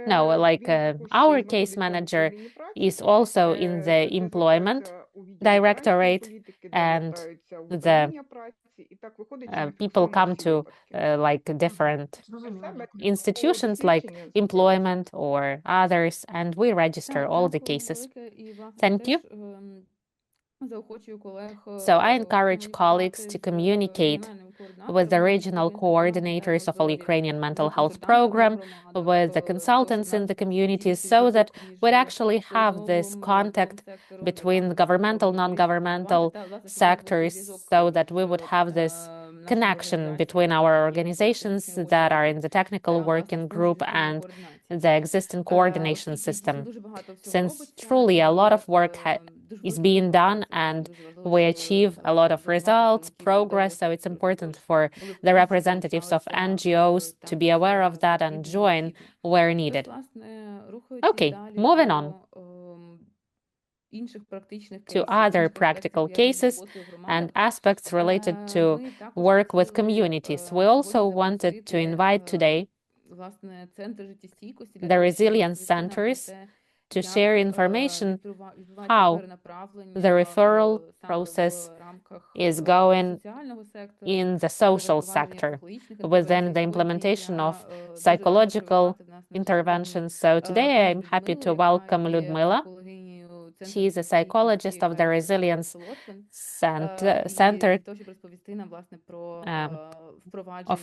No, like our case manager is also in the employment directorate, and the people come to like different institutions like employment or others, and we register all the cases. Thank you. So I encourage colleagues to communicate with the regional coordinators of All-Ukrainian mental health program, with the consultants in the communities, so that we'd actually have this contact between governmental, non-governmental sectors, so that we would have this connection between our organizations that are in the technical working group and the existing coordination system. Since truly a lot of work is being done and we achieve a lot of results, progress, so it's important for the representatives of NGOs to be aware of that and join where needed. Okay, moving on to other practical cases and aspects related to work with communities. We also wanted to invite today the resilience centers to share information how the referral process is going in the social sector within the implementation of psychological interventions. So today I'm happy to welcome Liudmyla. She is a psychologist of the Resilience Center of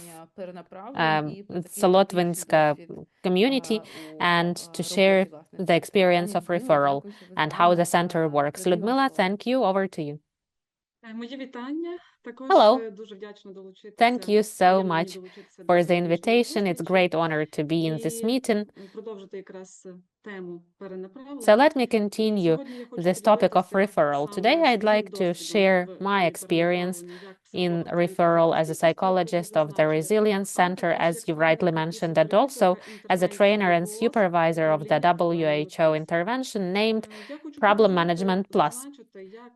Solotvinska community, and to share the experience of referral and how the center works. Liudmyla, thank you. Over to you. Hello. Thank you so much for the invitation. It's a great honor to be in this meeting. So let me continue this topic of referral. Today, I'd like to share my experience in referral as a psychologist of the Resilience Center, as you rightly mentioned, and also as a trainer and supervisor of the WHO intervention named Problem Management Plus.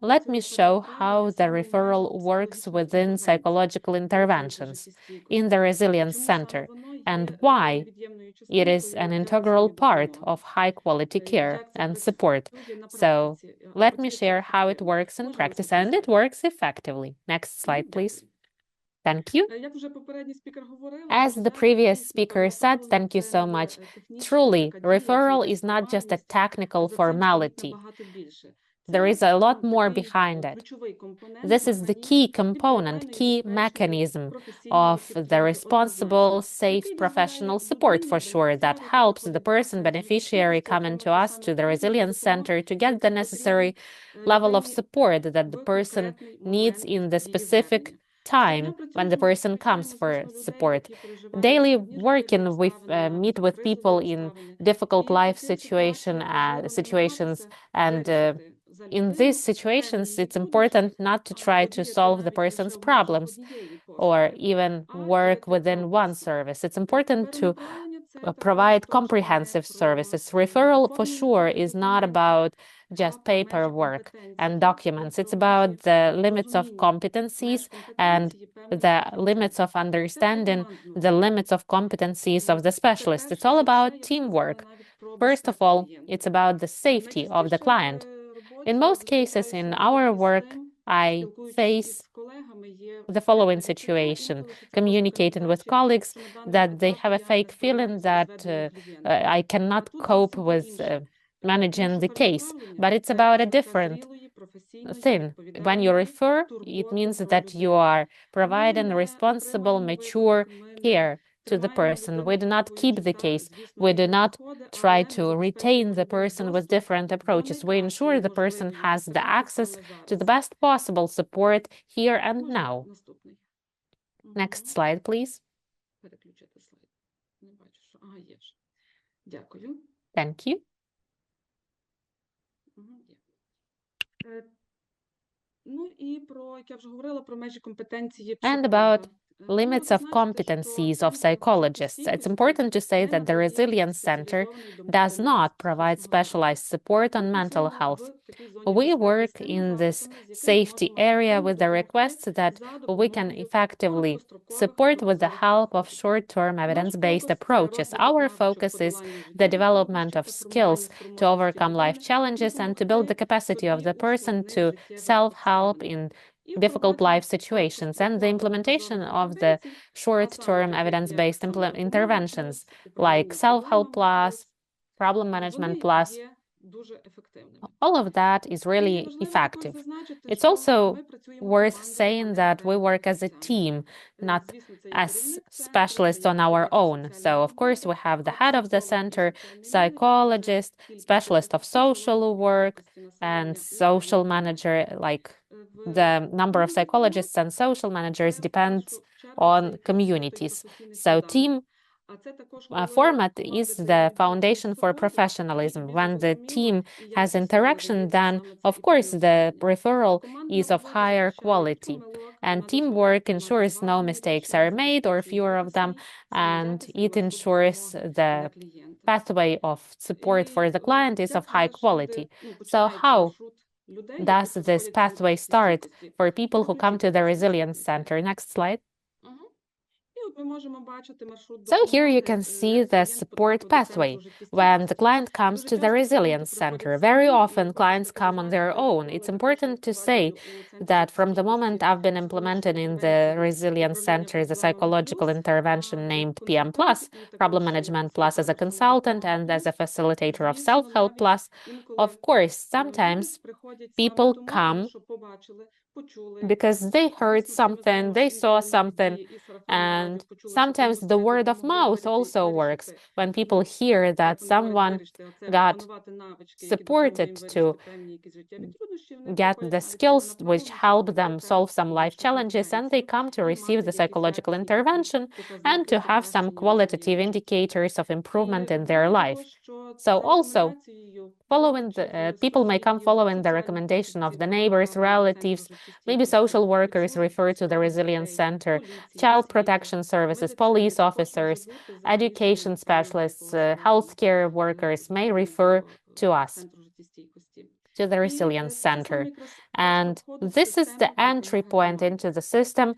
Let me show how the referral works within psychological interventions in the Resilience Center and why it is an integral part of high-quality care and support. So let me share how it works in practice, and it works effectively. Next slide, please. Thank you. As the previous speaker said, thank you so much. Truly, referral is not just a technical formality. There is a lot more behind it. This is the key component, key mechanism of the responsible, safe professional support, for sure, that helps the person, beneficiary, coming to us, to the Resilience Center, to get the necessary level of support that the person needs in the specific time when the person comes for support. Daily working, we meet with people in difficult life situations, and in these situations, it's important not to try to solve the person's problems or even work within one service. It's important to provide comprehensive services. Referral, for sure, is not about just paperwork and documents. It's about the limits of competencies and the limits of understanding the limits of competencies of the specialist. It's all about teamwork. First of all, it's about the safety of the client. In most cases in our work, I face the following situation, communicating with colleagues that they have a fake feeling that I cannot cope with managing the case, but it's about a different thing. When you refer, it means that you are providing responsible, mature care to the person. We do not keep the case. We do not try to retain the person with different approaches. We ensure the person has the access to the best possible support here and now. Next slide, please. Thank you. And about limits of competencies of psychologists. It's important to say that the Resilience Center does not provide specialized support on mental health. We work in this safety area with the request that we can effectively support with the help of short-term evidence-based approaches. Our focus is the development of skills to overcome life challenges and to build the capacity of the person to self-help in difficult life situations, and the implementation of the short-term evidence-based interventions like self-help plus, problem management plus. All of that is really effective. It's also worth saying that we work as a team, not as specialists on our own. So, of course, we have the head of the center, psychologist, specialist of social work, and social manager. Like the number of psychologists and social managers depends on communities. So, team format is the foundation for professionalism. When the team has interaction, then of course the referral is of higher quality. And teamwork ensures no mistakes are made or fewer of them, and it ensures the pathway of support for the client is of high quality. So how does this pathway start for people who come to the Resilience Center? Next slide. So here you can see the support pathway. When the client comes to the Resilience Center, very often clients come on their own. It's important to say that from the moment I've been implemented in the Resilience Center, the psychological intervention named PM Plus, Problem Management Plus as a consultant and as a facilitator of Self-Help Plus, of course, sometimes people come because they heard something, they saw something, and sometimes the word of mouth also works. When people hear that someone got supported to get the skills which help them solve some life challenges, and they come to receive the psychological intervention and to have some qualitative indicators of improvement in their life. So also, following the people may come following the recommendation of the neighbors, relatives, maybe social workers refer to the Resilience Center, child protection services, police officers, education specialists, healthcare workers may refer to us, to the Resilience Center. And this is the entry point into the system,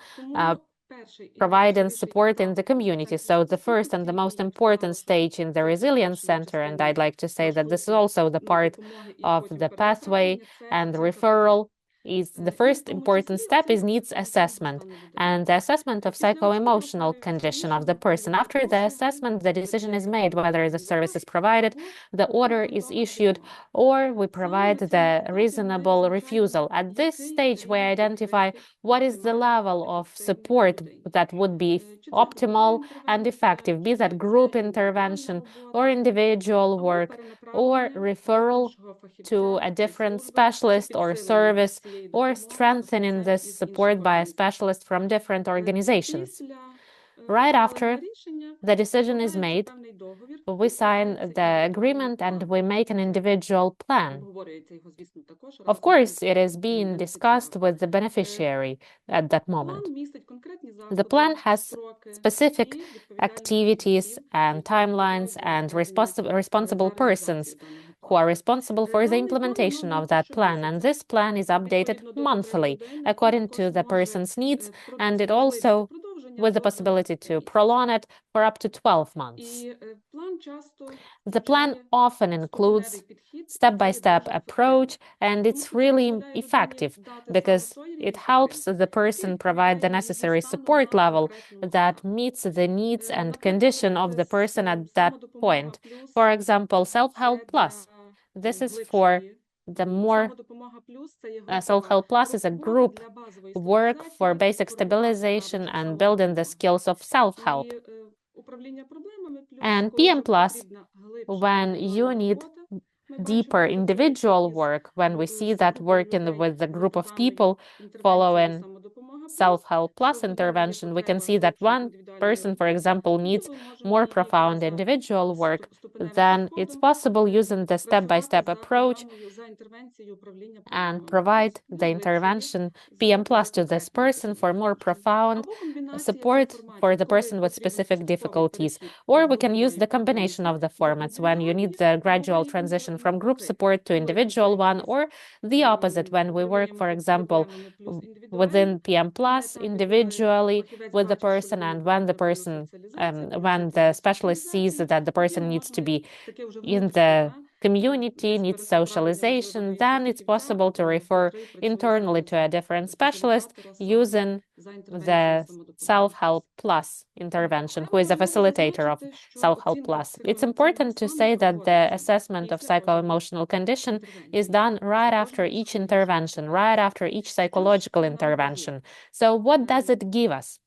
providing support in the community. So the first and the most important stage in the Resilience Center, and I'd like to say that this is also the part of the pathway and the referral, is the first important step is needs assessment and the assessment of psycho-emotional condition of the person. After the assessment, the decision is made whether the service is provided, the order is issued, or we provide the reasonable refusal. At this stage, we identify what is the level of support that would be optimal and effective, be that group intervention or individual work or referral to a different specialist or service, or strengthening this support by a specialist from different organizations. Right after the decision is made, we sign the agreement and we make an individual plan. Of course, it is being discussed with the beneficiary at that moment. The plan has specific activities and timelines and responsible persons who are responsible for the implementation of that plan. And this plan is updated monthly according to the person's needs, and it also with the possibility to prolong it for up to 12 months. The plan often includes step-by-step approach, and it's really effective because it helps the person provide the necessary support level that meets the needs and condition of the person at that point. For example, Self-Help Plus. This is for the more Self-Help Plus is a group work for basic stabilization and building the skills of self-help. And PM Plus, when you need deeper individual work, when we see that working with a group of people following Self-Help Plus intervention, we can see that one person, for example, needs more profound individual work, then it's possible using the step-by-step approach and provide the intervention PM Plus to this person for more profound support for the person with specific difficulties. Or we can use the combination of the formats when you need the gradual transition from group support to individual one, or the opposite when we work, for example, within PM Plus individually with the person, and when the person, when the specialist sees that the person needs to be in the community, needs socialization, then it's possible to refer internally to a different specialist using the Self-Help Plus intervention, who is a facilitator of Self-Help Plus. It's important to say that the assessment of psycho-emotional condition is done right after each intervention, right after each psychological intervention. So what does it give us?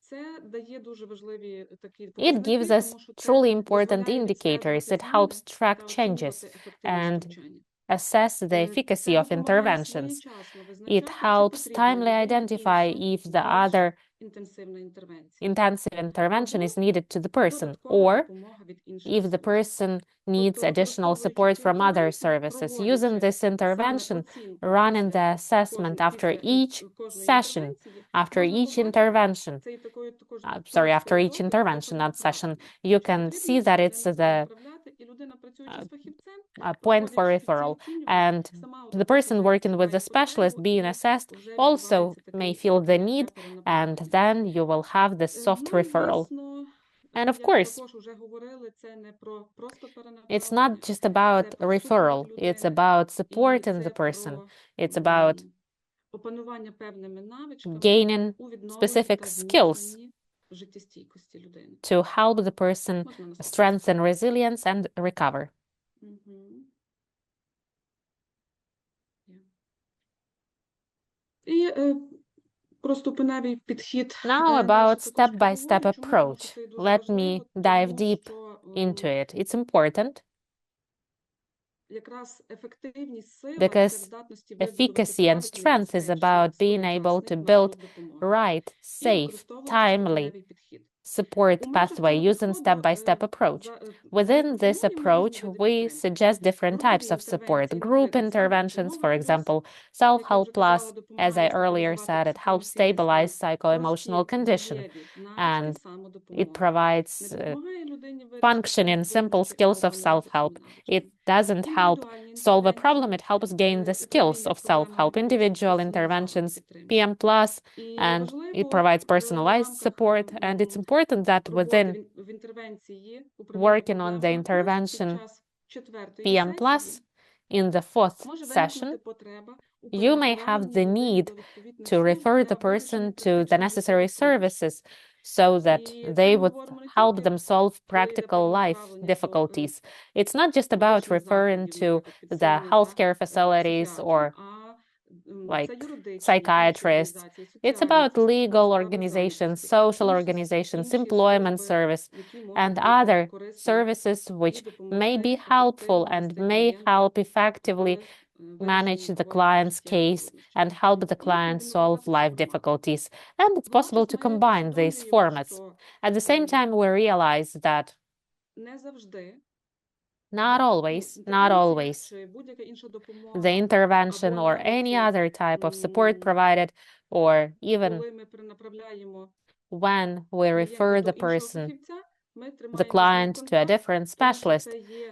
It gives us truly important indicators. It helps track changes and assess the efficacy of interventions. It helps timely identify if the other intensive intervention is needed to the person, or if the person needs additional support from other services. Using this intervention, running the assessment after each session, after each intervention, after each intervention, not session, you can see that it's the point for referral. And the person working with the specialist being assessed also may feel the need, and then you will have this soft referral. And of course, it's not just about referral, it's about supporting the person. It's about gaining specific skills to help the person strengthen resilience and recover. Now about step-by-step approach. Let me dive deep into it. It's important because efficacy and strength is about being able to build right, safe, timely support pathway using step-by-step approach. Within this approach, we suggest different types of support. Group interventions, for example, Self-Help Plus, as I earlier said, it helps stabilize psycho-emotional condition, and it provides functioning simple skills of self-help. It doesn't help solve a problem, it helps gain the skills of self-help. Individual interventions, PM Plus, and it provides personalized support. And it's important that within working on the intervention PM Plus, in the 4th session, you may have the need to refer the person to the necessary services so that they would help them solve practical life difficulties. It's not just about referring to the healthcare facilities or like psychiatrists. It's about legal organizations, social organizations, employment service, and other services which may be helpful and may help effectively manage the client's case and help the client solve life difficulties. And it's possible to combine these formats. At the same time, we realize that not always, the intervention or any other type of support provided, or even when we refer the person the client to a different specialist.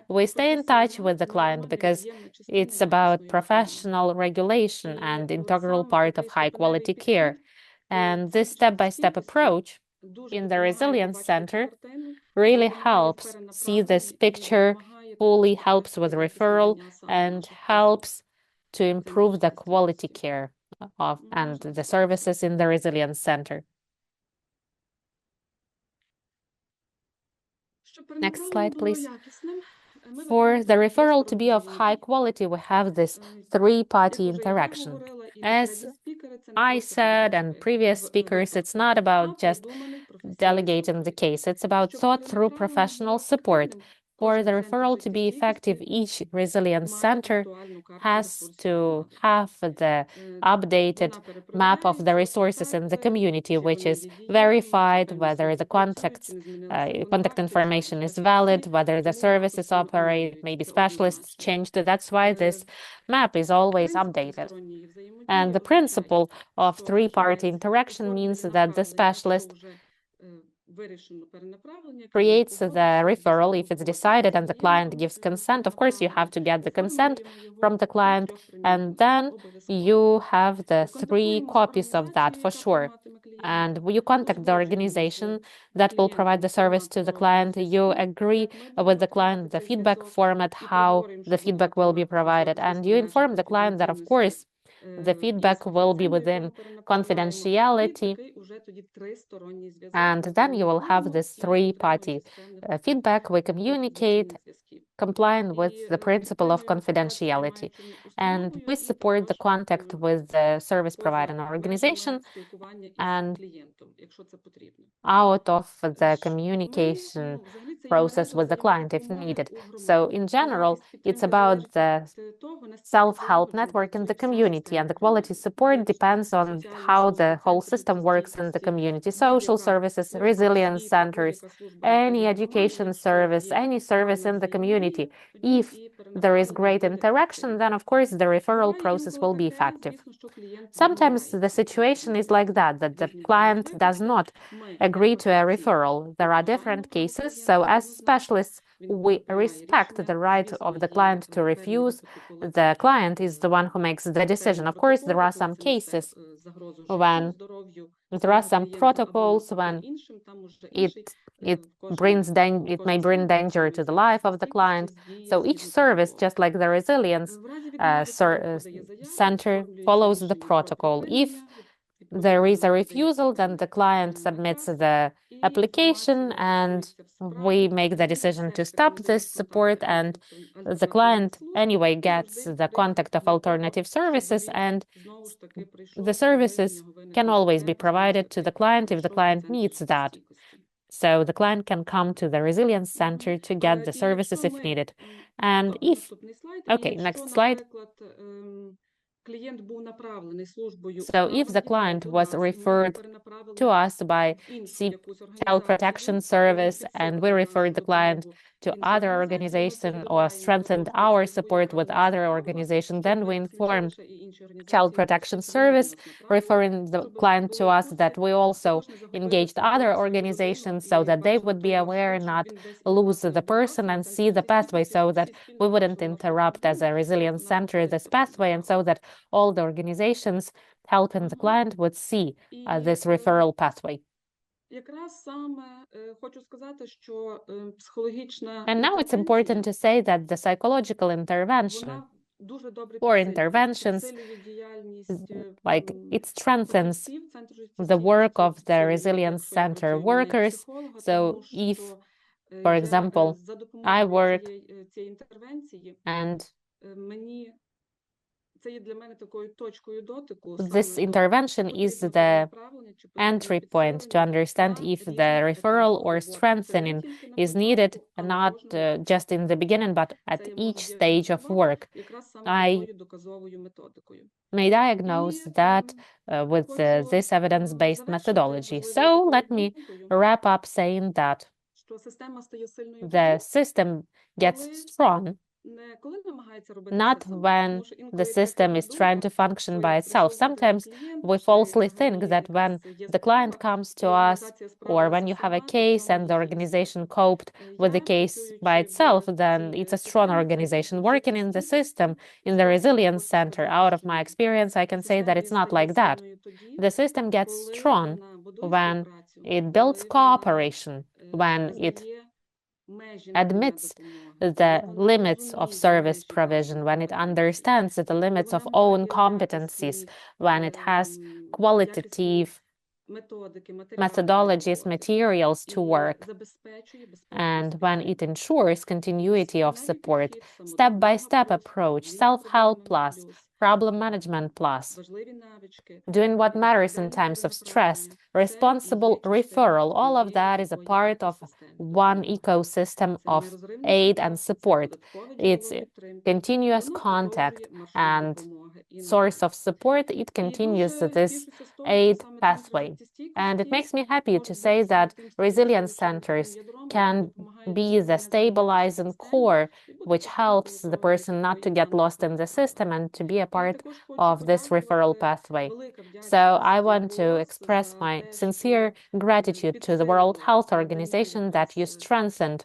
We stay in touch with the client because it's about professional regulation and integral part of high-quality care. And this step-by-step approach in the Resilience Center really helps see this picture, fully helps with referral, and helps to improve the quality care of and the services in the Resilience Center. Next slide, please. For the referral to be of high quality, we have this three-party interaction. As I said, and previous speakers, it's not about just delegating the case. It's about thought-through professional support. For the referral to be effective, each resilience center has to have the updated map of the resources in the community, which is verified, whether the contact information is valid, whether the services operate, maybe specialists changed. That's why this map is always updated. And the principle of three-party interaction means that the specialist creates the referral if it's decided and the client gives consent. Of course, you have to get the consent from the client, and then you have the 3 copies of that for sure. And you contact the organization that will provide the service to the client. You agree with the client the feedback format, how the feedback will be provided, and you inform the client that, of course, the feedback will be within confidentiality, and then you will have this three-party feedback. We communicate complying with the principle of confidentiality, and we support the contact with the service provider organization and out of the communication process with the client if needed. So in general, it's about the self-help network in the community, and the quality support depends on how the whole system works in the community. Social services, resilience centers, any education service, any service in the community. If there is great interaction, then of course the referral process will be effective. Sometimes the situation is like that the client does not agree to a referral. There are different cases, so as specialists, we respect the right of the client to refuse. The client is the one who makes the decision. Of course, there are some cases when there are some protocols when it may bring danger to the life of the client. So each service, just like the resilience center, follows the protocol. If there is a refusal, then the client submits the application and we make the decision to stop this support, and the client anyway gets the contact of alternative services, and the services can always be provided to the client if the client needs that. So the client can come to the Resilience Center to get the services if needed. And if, okay, next slide. So if the client was referred to us by Child Protection Service and we referred the client to other organization or strengthened our support with other organizations, then we informed Child Protection Service, referring the client to us, that we also engaged other organizations so that they would be aware, not lose the person and see the pathway, so that we wouldn't interrupt as a resilience center this pathway, and so that all the organizations helping the client would see this referral pathway. And now it's important to say that the psychological intervention or interventions, like it strengthens the work of the Resilience Center workers. So if, for example, I work and this intervention is the entry point to understand if the referral or strengthening is needed, not just in the beginning, but at each stage of work. I may diagnose that with this evidence-based methodology. So let me wrap up saying that the system gets strong not when the system is trying to function by itself. Sometimes we falsely think that when the client comes to us, or when you have a case and the organization coped with the case by itself, then it's a strong organization. Working in the system, in the Resilience Center, out of my experience, I can say that it's not like that. The system gets strong when it builds cooperation, when it admits the limits of service provision, when it understands the limits of own competencies, when it has qualitative methodologies, materials to work, and when it ensures continuity of support, step-by-step approach, self-help plus, problem management plus, doing what matters in times of stress, responsible referral, all of that is a part of one ecosystem of aid and support. It's continuous contact and source of support. It continues this aid pathway. And it makes me happy to say that resilience centers can be the stabilizing core which helps the person not to get lost in the system and to be a part of this referral pathway. So I want to express my sincere gratitude to the World Health Organization that you strengthened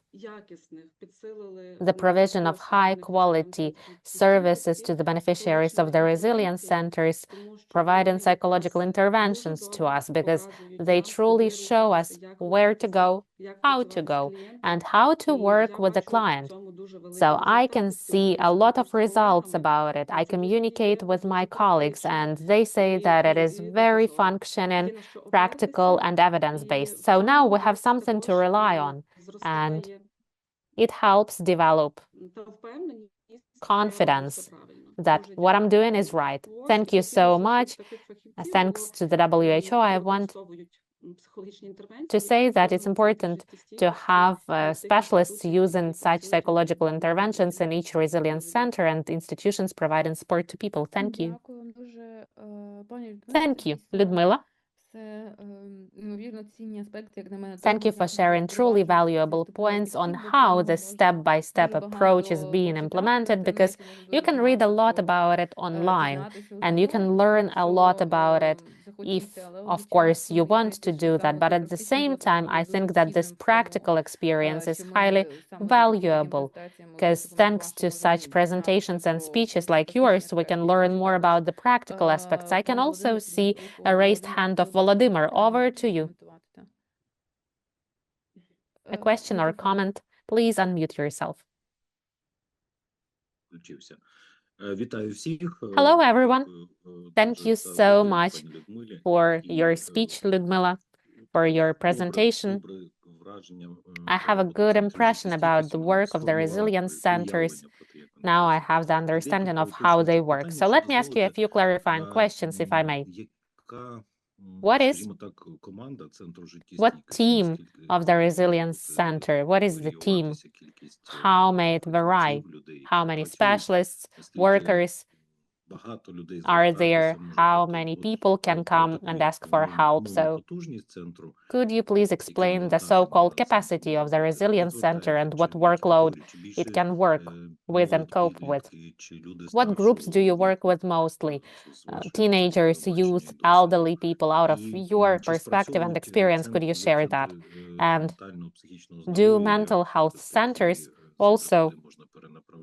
the provision of high-quality services to the beneficiaries of the resilience centers, providing psychological interventions to us, because they truly show us where to go, and how to work with the client. So I can see a lot of results about it. I communicate with my colleagues, and they say that it is very functioning, practical, and evidence-based. So now we have something to rely on, and it helps develop confidence that what I'm doing is right. Thank you so much. Thanks to the WHO, I want to say that it's important to have specialists using such psychological interventions in each resilience center and institutions providing support to people. Thank you. Thank you, Liudmyla. Thank you for sharing truly valuable points on how the step-by-step approach is being implemented, because you can read a lot about it online and you can learn a lot about it if, of course, you want to do that. But at the same time, I think that this practical experience is highly valuable, because thanks to such presentations and speeches like yours, we can learn more about the practical aspects. I can also see a raised hand of Volodymyr. Over to you. A question or comment, please unmute yourself. Hello, everyone. Thank you so much for your speech, Liudmyla, for your presentation. I have a good impression about the work of the resilience centers. Now I have the understanding of how they work. So let me ask you a few clarifying questions, if I may. What team of the resilience center? What is the team? How may it vary? How many specialists, workers are there? How many people can come and ask for help? So could you please explain the so-called capacity of the resilience center and what workload it can work with and cope with? What groups do you work with mostly? Teenagers, youth, elderly people? Out of your perspective and experience, could you share that? And do mental health centers also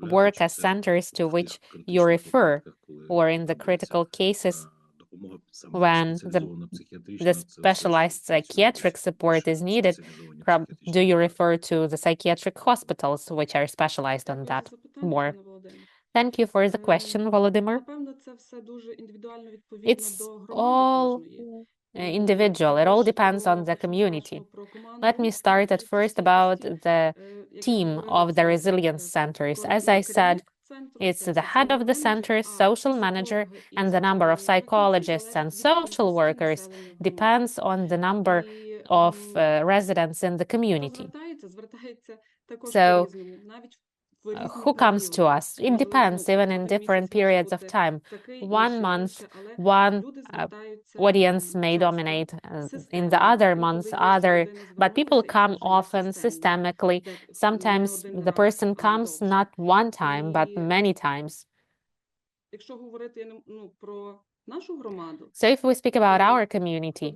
work as centers to which you refer, or in the critical cases when the specialized psychiatric support is needed, do you refer to the psychiatric hospitals which are specialized on that more? Thank you for the question, Volodymyr. It's all individual. It all depends on the community. Let me start at first about the team of the resilience centers. As I said, it's the head of the center, social manager, and the number of psychologists and social workers depends on the number of residents in the community. So who comes to us? It depends, even in different periods of time. 1 month, one audience may dominate, in the other months, other, but people come often, systemically. Sometimes the person comes not one time, but many times. So if we speak about our community,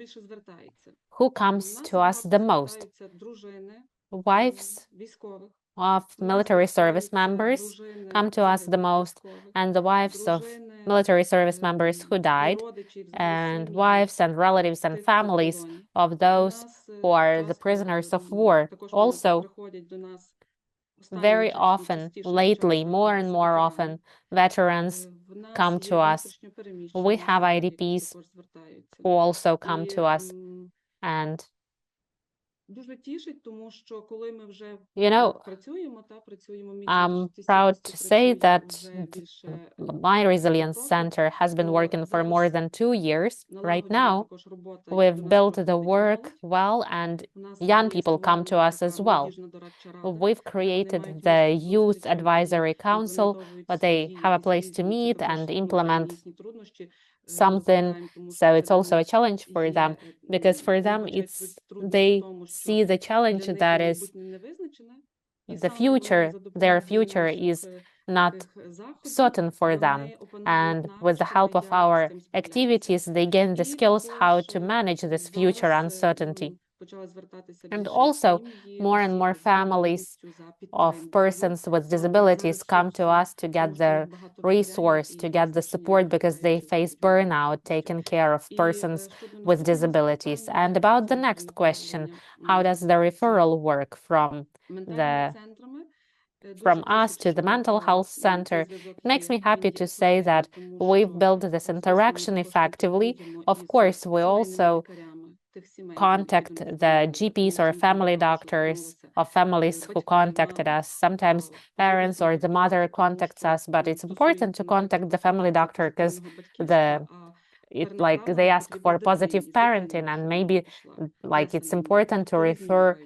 who comes to us the most? Wives of military service members come to us the most, and the wives of military service members who died, and wives and relatives and families of those who are the prisoners of war. Also, very often, lately, more and more often, veterans come to us. We have IDPs who also come to us. And you know, I'm proud to say that my Resilience Center has been working for more than 2 years. Right now, we've built the work well, and young people come to us as well. We've created the Youth Advisory Council, where they have a place to meet and implement something. So it's also a challenge for them, because for them they see the challenge that is the future. Their future is not certain for them, and with the help of our activities they gain the skills how to manage this future uncertainty. And also, more and more families of persons with disabilities come to us to get the resource, to get the support, because they face burnout taking care of persons with disabilities. And about the next question, how does the referral work from us to the mental health center? It makes me happy to say that we've built this interaction effectively. Of course, we also contact the GPs or family doctors of families who contacted us. Sometimes parents or the mother contacts us, but it's important to contact the family doctor because they ask for positive parenting, and maybe it's important to refer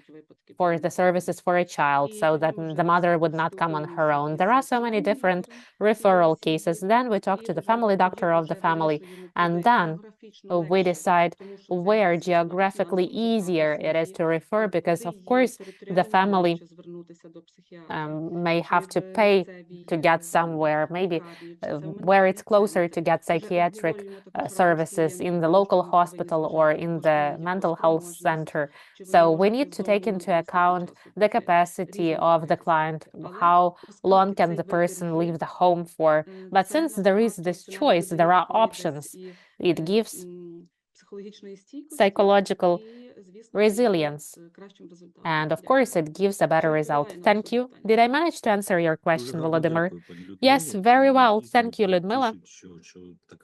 for the services for a child so that the mother would not come on her own. There are so many different referral cases. Then we talk to the family doctor of the family, and then we decide where geographically easier it is to refer, because of course the family may have to pay to get somewhere, maybe where it's closer to get psychiatric services in the local hospital or in the mental health center. So we need to take into account the capacity of the client, how long can the person leave the home for. But since there is this choice, there are options. It gives psychological resilience. And of course, it gives a better result. Thank you. Did I manage to answer your question, Volodymyr? Yes, very well. Thank you, Liudmyla.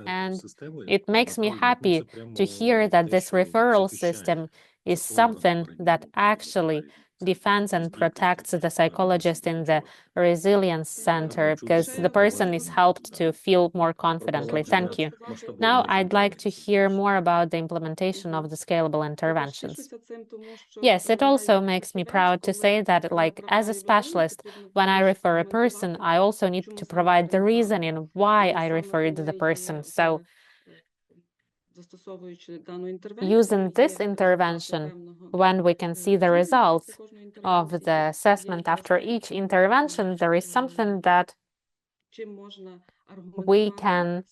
And it makes me happy to hear that this referral system is something that actually defends and protects the psychologist in the Resilience Center, because the person is helped to feel more confidently. Thank you. Now I'd like to hear more about the implementation of the scalable interventions. Yes, it also makes me proud to say that, as a specialist, when I refer a person, I also need to provide the reasoning why I referred the person. So using this intervention, when we can see the results of the assessment after each intervention, there is something that we can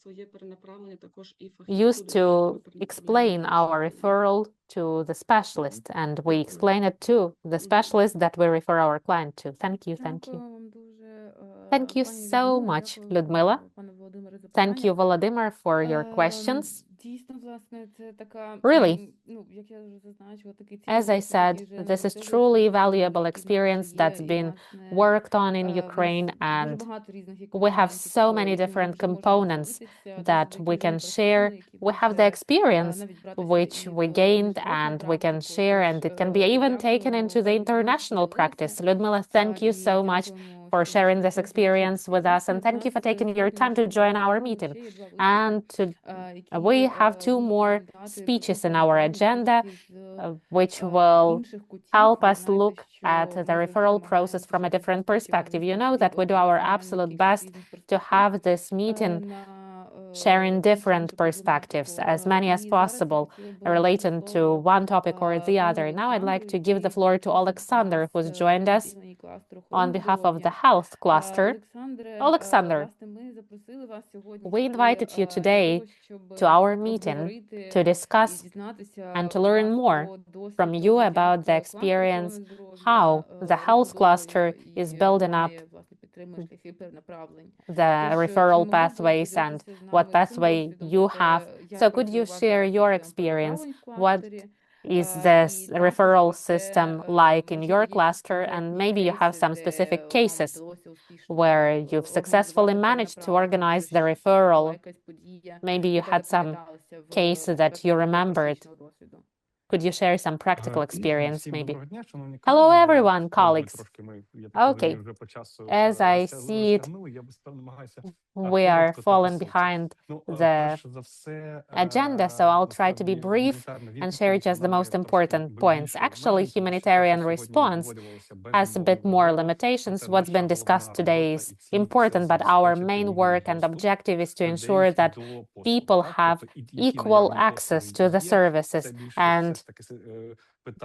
use to explain our referral to the specialist, and we explain it to the specialist that we refer our client to. Thank you, thank you. Thank you so much, Liudmyla. Thank you, Volodymyr, for your questions. Really, as I said, this is truly valuable experience that's been worked on in Ukraine, and we have so many different components that we can share. We have the experience which we gained and we can share, and it can be even taken into the international practice. Liudmyla, thank you so much for sharing this experience with us, and thank you for taking your time to join our meeting. And we have 2 more speeches in our agenda, which will help us look at the referral process from a different perspective. You know that we do our absolute best to have this meeting sharing different perspectives, as many as possible, relating to one topic or the other. Now I'd like to give the floor to Alexander, who's joined us on behalf of the health cluster. Alexander, we invited you today to our meeting to discuss and to learn more from you about the experience, how the health cluster is building up the referral pathways and what pathway you have. So could you share your experience? What is this referral system like in your cluster? And maybe you have some specific cases where you've successfully managed to organize the referral. Maybe you had some case that you remembered. Could you share some practical experience, maybe? Hello, everyone, colleagues. Okay, as I see it, we are falling behind the agenda, so I'll try to be brief and share just the most important points. Actually, humanitarian response has a bit more limitations. What's been discussed today is important, but our main work and objective is to ensure that people have equal access to the services and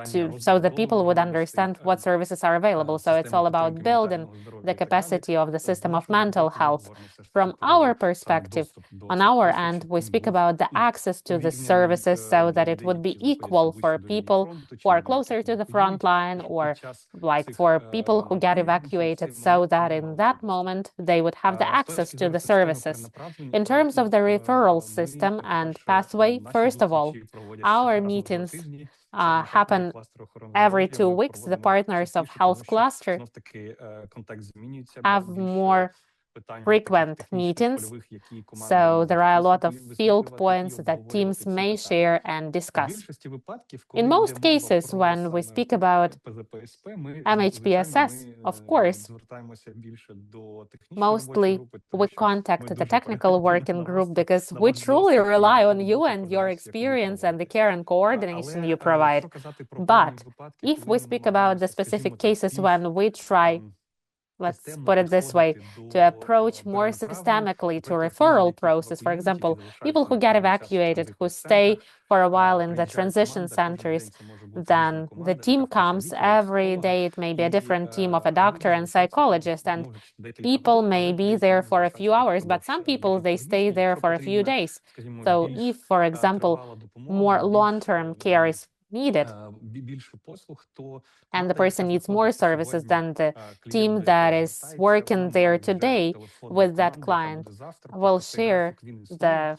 so that people would understand what services are available. So it's all about building the capacity of the system of mental health. From our perspective, on our end, we speak about the access to the services so that it would be equal for people who are closer to the front line, or like for people who get evacuated, so that in that moment they would have the access to the services. In terms of the referral system and pathway, first of all, our meetings happen every 2 weeks. The partners of health cluster have more frequent meetings, so there are a lot of field points that teams may share and discuss. In most cases, when we speak about MHPSS, of course, mostly we contact the technical working group because we truly rely on you and your experience and the care and coordination you provide. But if we speak about the specific cases when we try, let's put it this way, to approach more systemically to referral process, for example, people who get evacuated, who stay for a while in the transition centers, then the team comes every day. It may be a different team of a doctor and psychologist, and people may be there for a few hours, but some people, they stay there for a few days. So if, for example, more long-term care is needed, and the person needs more services, than the team that is working there today with that client will share the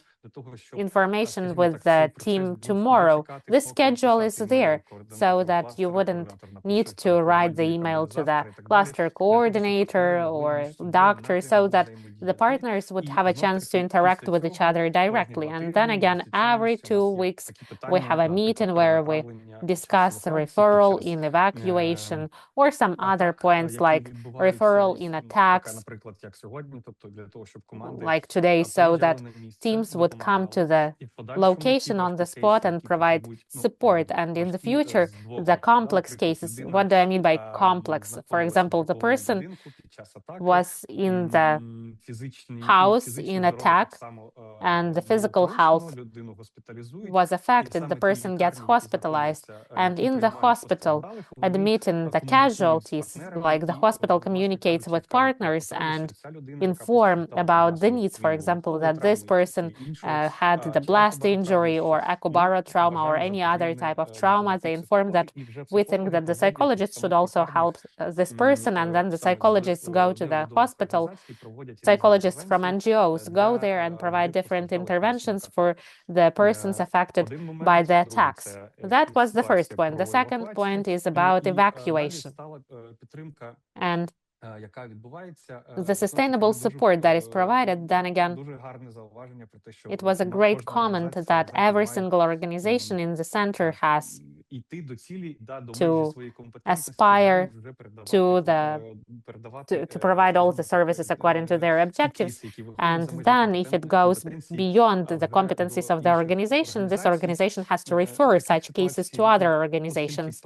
information with the team tomorrow. This schedule is there so that you wouldn't need to write the email to the cluster coordinator or doctor, so that the partners would have a chance to interact with each other directly. And then again, every 2 weeks, we have a meeting where we discuss referral in evacuation or some other points like referral in attacks, like today, so that teams would come to the location on the spot and provide support. And in the future, the complex cases, what do I mean by complex? For example, the person was in the house in attack and the physical health was affected. The person gets hospitalized, and in the hospital, admitting the casualties, like the hospital communicates with partners and inform about the needs. For example, that this person had the blast injury or Akubara trauma or any other type of trauma. They inform that we think that the psychologist should also help this person, and then the psychologists go to the hospital. Psychologists from NGOs go there and provide different interventions for the persons affected by the attacks. That was the first point. The second point is about evacuation and the sustainable support that is provided. Then again, it was a great comment that every single organization in the center has to aspire to provide all the services according to their objectives. And then if it goes beyond the competencies of the organization, this organization has to refer such cases to other organizations.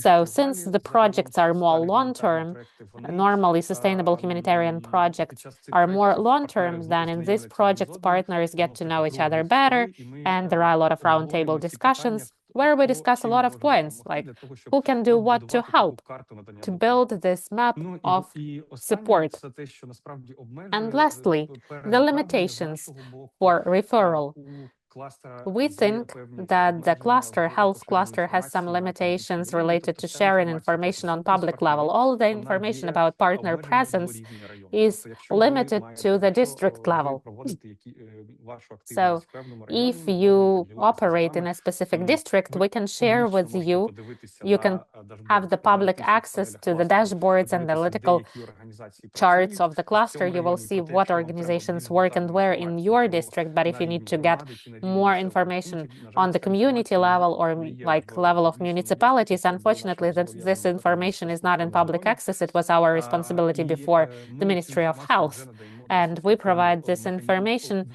So since the projects are more long-term, normally sustainable humanitarian projects are more long-term, then in these projects, partners get to know each other better, and there are a lot of roundtable discussions where we discuss a lot of points, like who can do what to help to build this map of support. And lastly, the limitations for referral. We think that the health cluster has some limitations related to sharing information on public level. All the information about partner presence is limited to the district level. So if you operate in a specific district, we can share with you. You can have the public access to the dashboards and analytical charts of the cluster. You will see what organizations work and where in your district. But if you need to get more information on the community level or like level of municipalities, unfortunately, this information is not in public access. It was our responsibility before the Ministry of Health. And we provide this information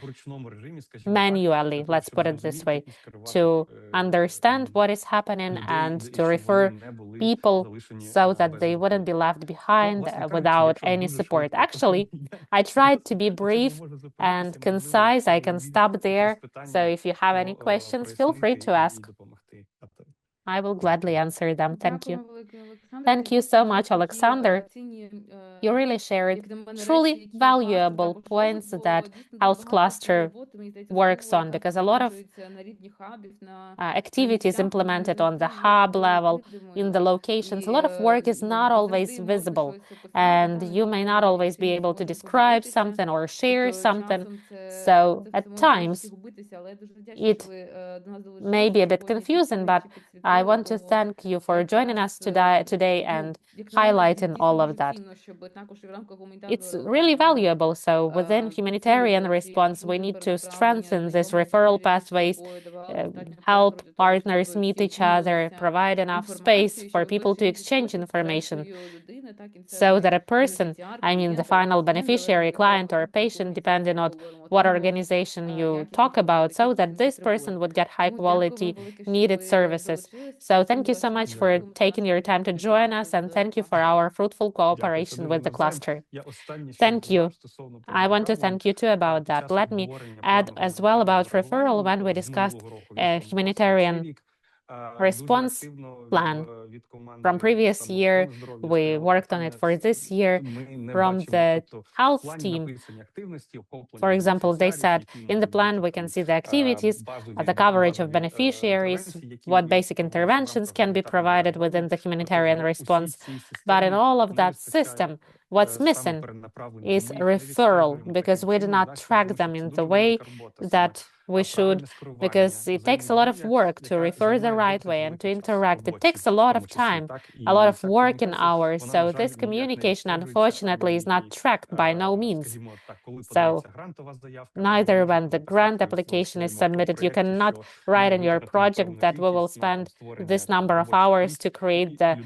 manually, let's put it this way, to understand what is happening and to refer people so that they wouldn't be left behind without any support. Actually, I tried to be brief and concise. I can stop there. So if you have any questions, feel free to ask. I will gladly answer them. Thank you. Thank you so much, Alexander. You really shared truly valuable points that health cluster works on, because a lot of activities implemented on the hub level, in the locations, a lot of work is not always visible, and you may not always be able to describe something or share something. So at times it may be a bit confusing, but I want to thank you for joining us today and highlighting all of that. It's really valuable. So within humanitarian response, we need to strengthen these referral pathways, help partners meet each other, provide enough space for people to exchange information, so that a person, I mean the final beneficiary, client or patient, depending on what organization you talk about, so that this person would get high quality needed services. So thank you so much for taking your time to join us, and thank you for our fruitful cooperation with the cluster. Thank you. I want to thank you too about that. Let me add as well about referral. When we discussed a humanitarian response plan from previous year, we worked on it for this year. From the health team, for example, they said in the plan we can see the activities, the coverage of beneficiaries, what basic interventions can be provided within the humanitarian response. But in all of that system, what's missing is referral, because we do not track them in the way that we should, because it takes a lot of work to refer the right way and to interact. It takes a lot of time, a lot of working hours. So this communication, unfortunately, is not tracked by no means. So neither when the grant application is submitted, you cannot write in your project that we will spend this number of hours to create the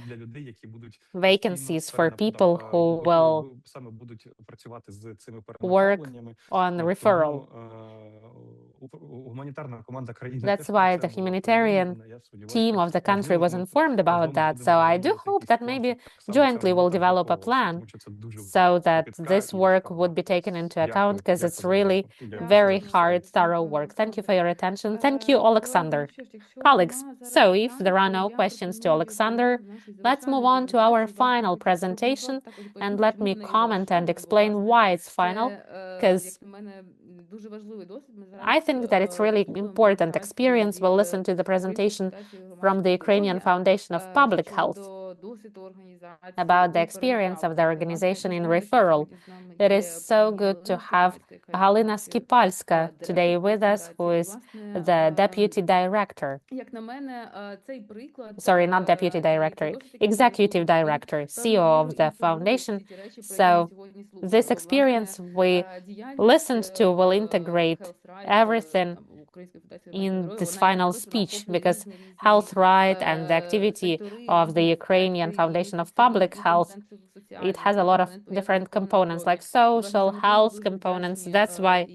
vacancies for people who will work on referral. That's why the humanitarian team of the country was informed about that. So I do hope that maybe jointly we'll develop a plan so that this work would be taken into account, because it's really very hard, thorough work. Thank you for your attention. Thank you, Alexander. Colleagues, so if there are no questions to Alexander, let's move on to our final presentation, and let me comment and explain why it's final, because I think that it's really important experience. We'll listen to the presentation from the Ukrainian Foundation of Public Health about the experience of the organization in referral. It is so good to have Halina Skipalska today with us, who is the Deputy Director. Sorry, not Deputy Director, Executive Director, CEO of the foundation. So this experience we listened to will integrate everything in this final speech, because health right and the activity of the Ukrainian Foundation of Public Health, it has a lot of different components, like social, health components. That's why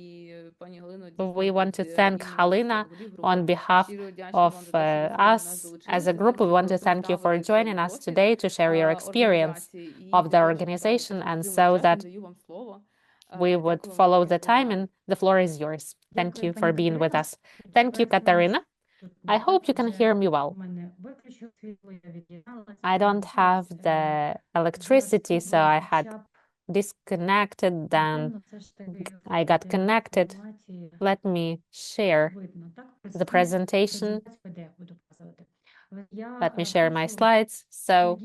we want to thank Halina on behalf of us as a group. We want to thank you for joining us today to share your experience of the organization, and so that we would follow the time, and the floor is yours. Thank you for being with us. Thank you, Katarina. I hope you can hear me well. I don't have the electricity, so I had disconnected, then I got connected. Let me share the presentation. Let me share my slides. So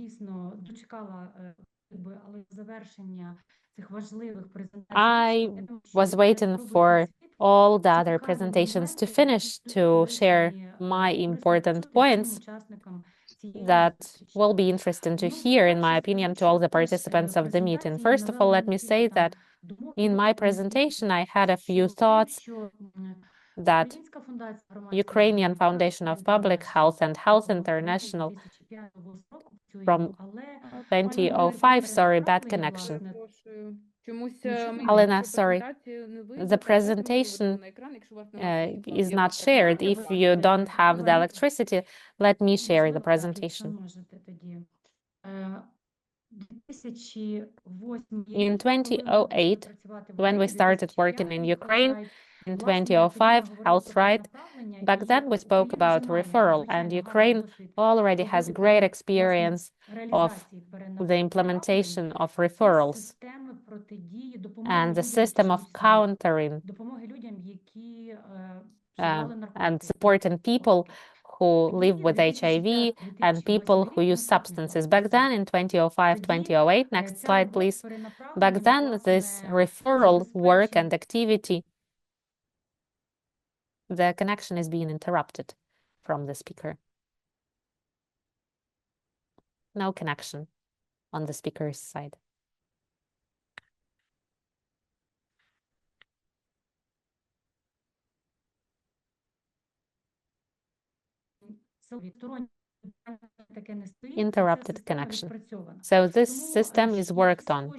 I was waiting for all the other presentations to finish to share my important points that will be interesting to hear, in my opinion, to all the participants of the meeting. First of all, let me say that in my presentation, I had a few thoughts that Ukrainian Foundation of Public Health and Health International from 2005, sorry, bad connection. Alena, sorry, the presentation is not shared. If you don't have the electricity, let me share the presentation. In 2008, when we started working in Ukraine, in 2005, health right, back then we spoke about referral, and Ukraine already has great experience of the implementation of referrals and the system of countering and supporting people who live with HIV and people who use substances. Back then in 2005, 2008, next slide, please. Back then, this referral work and activity, the connection is being interrupted from the speaker. No connection on the speaker's side. Interrupted connection. So this system is worked on.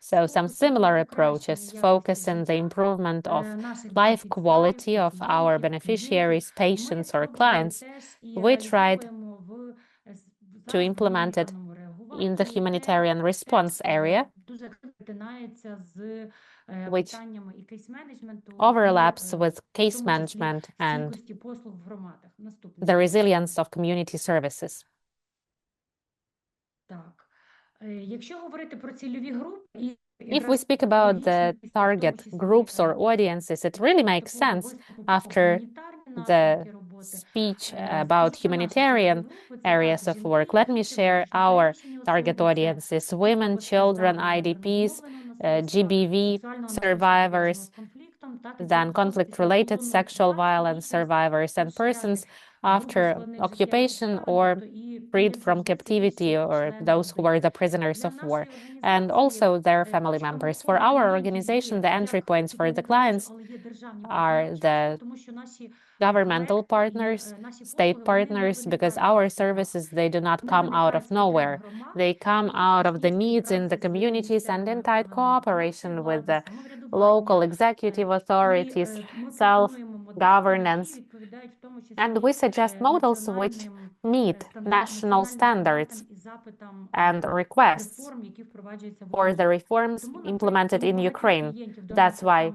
So some similar approaches focus on the improvement of life quality of our beneficiaries, patients, or clients. We tried to implement it in the humanitarian response area, which overlaps with case management and the resilience of community services. If we speak about the target groups or audiences, it really makes sense after the speech about humanitarian areas of work. Let me share our target audiences: women, children, IDPs, GBV survivors, then conflict-related sexual violence survivors, and persons after occupation or freed from captivity, or those who were the prisoners of war, and also their family members. For our organization, the entry points for the clients are the governmental partners, state partners, because our services, they do not come out of nowhere. They come out of the needs in the communities and in tight cooperation with the local executive authorities, self-governance. And we suggest models which meet national standards and requests for the reforms implemented in Ukraine. That's why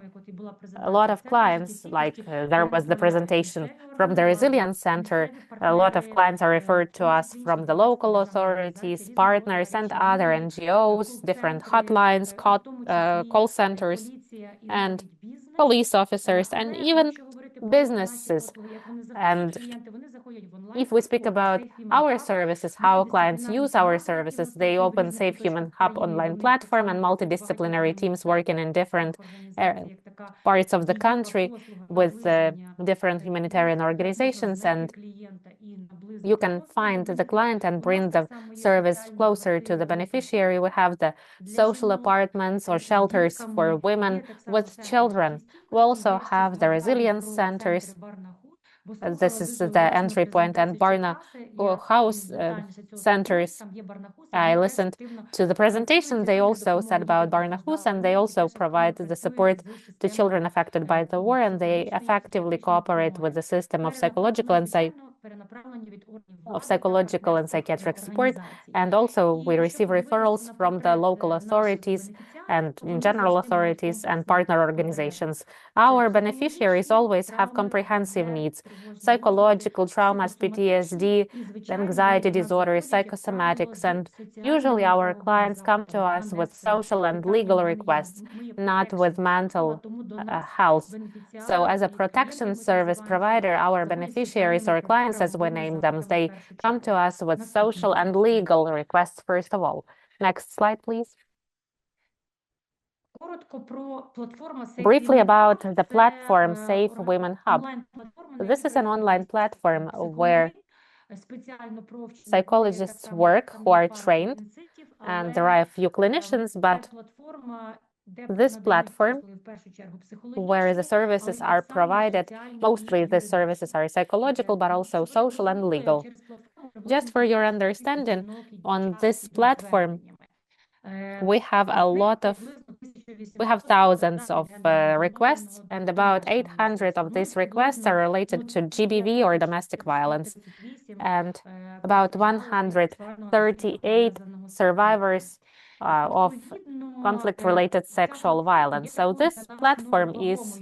a lot of clients, like there was the presentation from the Resilience Center, a lot of clients are referred to us from the local authorities, partners, and other NGOs, different hotlines, call centers, and police officers, and even businesses. And if we speak about our services, how clients use our services, they open Safe Human Hub online platform and multidisciplinary teams working in different parts of the country with different humanitarian organizations, and you can find the client and bring the service closer to the beneficiary. We have the social apartments or shelters for women with children. We also have the resilience centers. This is the entry point, and Barna house centers. I listened to the presentation. They also said about Barnahus, and they also provide the support to children affected by the war, and they effectively cooperate with the system of psychological and psychiatric support. And also we receive referrals from the local authorities and in general authorities and partner organizations. Our beneficiaries always have comprehensive needs: psychological traumas, PTSD, anxiety disorders, psychosomatics, and usually our clients come to us with social and legal requests, not with mental health. So as a protection service provider, our beneficiaries or clients, as we name them, they come to us with social and legal requests first of all. Next slide, please. Briefly about the platform Safe Women Hub. This is an online platform where psychologists work who are trained, and there are a few clinicians, but this platform where the services are provided, mostly the services are psychological, but also social and legal. Just for your understanding, on this platform, we have thousands of requests, and about 800 of these requests are related to GBV or domestic violence, and about 138 survivors of conflict-related sexual violence. So this platform is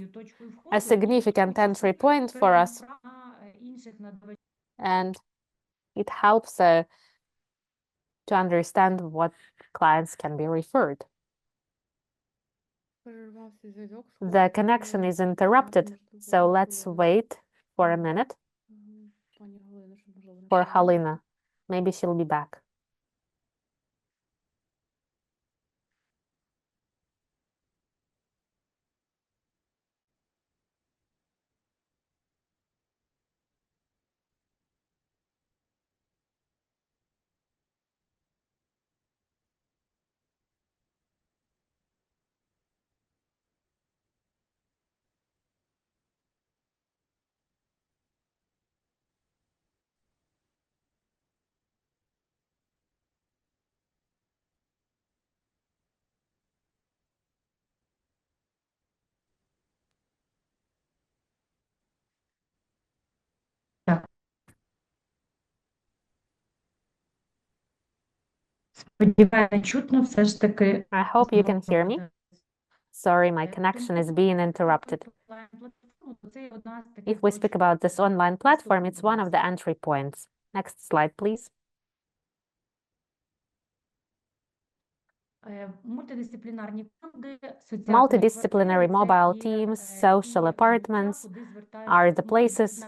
a significant entry point for us, and it helps to understand what clients can be referred. The connection is interrupted, so let's wait for a minute for Halina. Maybe she'll be back. I hope you can hear me. Sorry, my connection is being interrupted. If we speak about this online platform, it's one of the entry points. Next slide, please. Multidisciplinary mobile teams, social apartments are the places.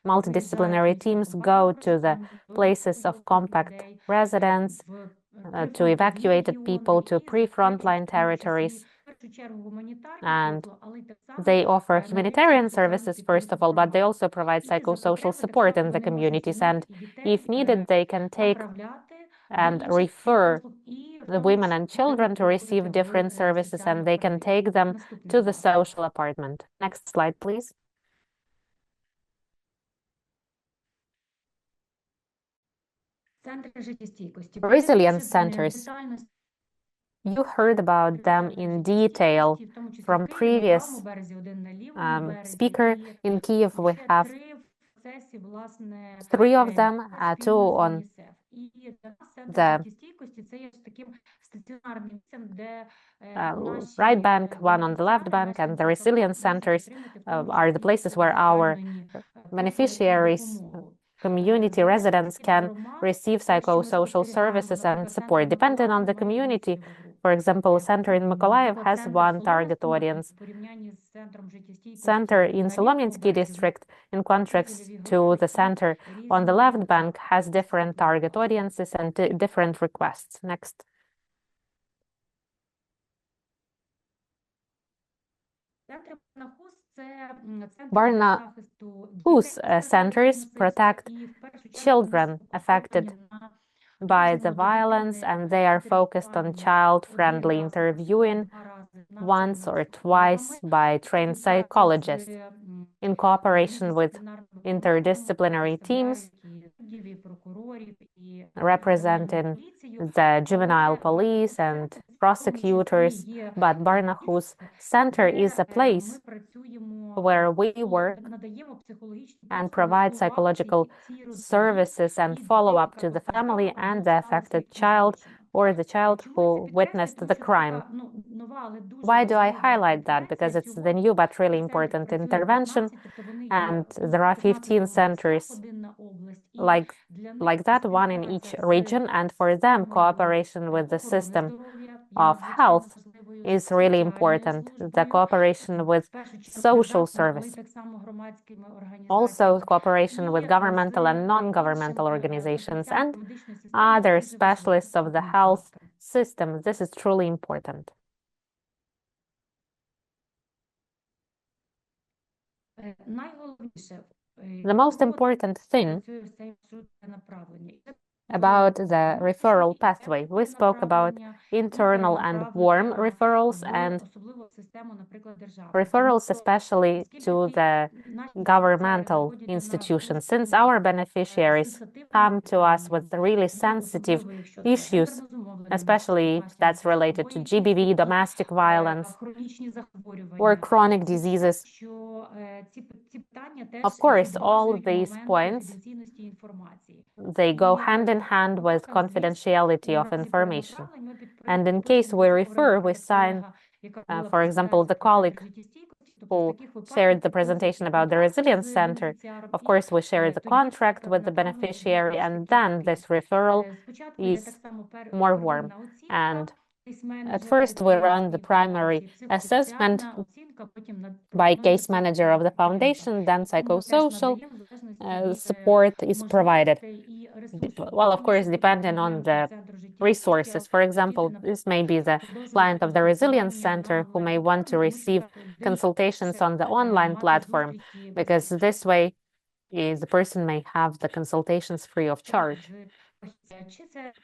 Multidisciplinary teams go to the places of compact residence, to evacuated people, to pre-frontline territories. And they offer humanitarian services, first of all, but they also provide psychosocial support in the communities. And if needed, they can take and refer the women and children to receive different services, and they can take them to the social apartment. Next slide, please. Resilience centers. You heard about them in detail from previous speaker. In Kyiv, we have 3 of them, 2 on the right bank, 1 on the left bank, and the resilience centers are the places where our beneficiaries, community residents can receive psychosocial services and support. Depending on the community, for example, center in Mykolaiv has 1 target audience. Center in Solomynsky district, in contrast to the center on the left bank, has different target audiences and different requests. Next. Barnahus centers protect children affected by the violence, and they are focused on child-friendly interviewing once or twice by trained psychologists in cooperation with interdisciplinary teams representing the juvenile police and prosecutors. But Barnahus Center is a place where we work and provide psychological services and follow-up to the family and the affected child or the child who witnessed the crime. Why do I highlight that? Because it's the new but really important intervention, and there are 15 centers like that, one in each region, and for them cooperation with the system of health is really important, the cooperation with social service. Also cooperation with governmental and non-governmental organizations and other specialists of the health system. This is truly important. The most important thing about the referral pathway, we spoke about internal and warm referrals and referrals especially to the governmental institutions, since our beneficiaries come to us with really sensitive issues, especially if that's related to GBV, domestic violence, or chronic diseases. Of course, all these points, they go hand in hand with confidentiality of information. And in case we refer, we sign, for example, the colleague who shared the presentation about the Resilience Center. Of course, we share the contract with the beneficiary, and then this referral is more warm. And at first, we run the primary assessment by case manager of the foundation, then psychosocial support is provided. Well, of course, depending on the resources. For example, this may be the client of the Resilience Center who may want to receive consultations on the online platform, because this way the person may have the consultations free of charge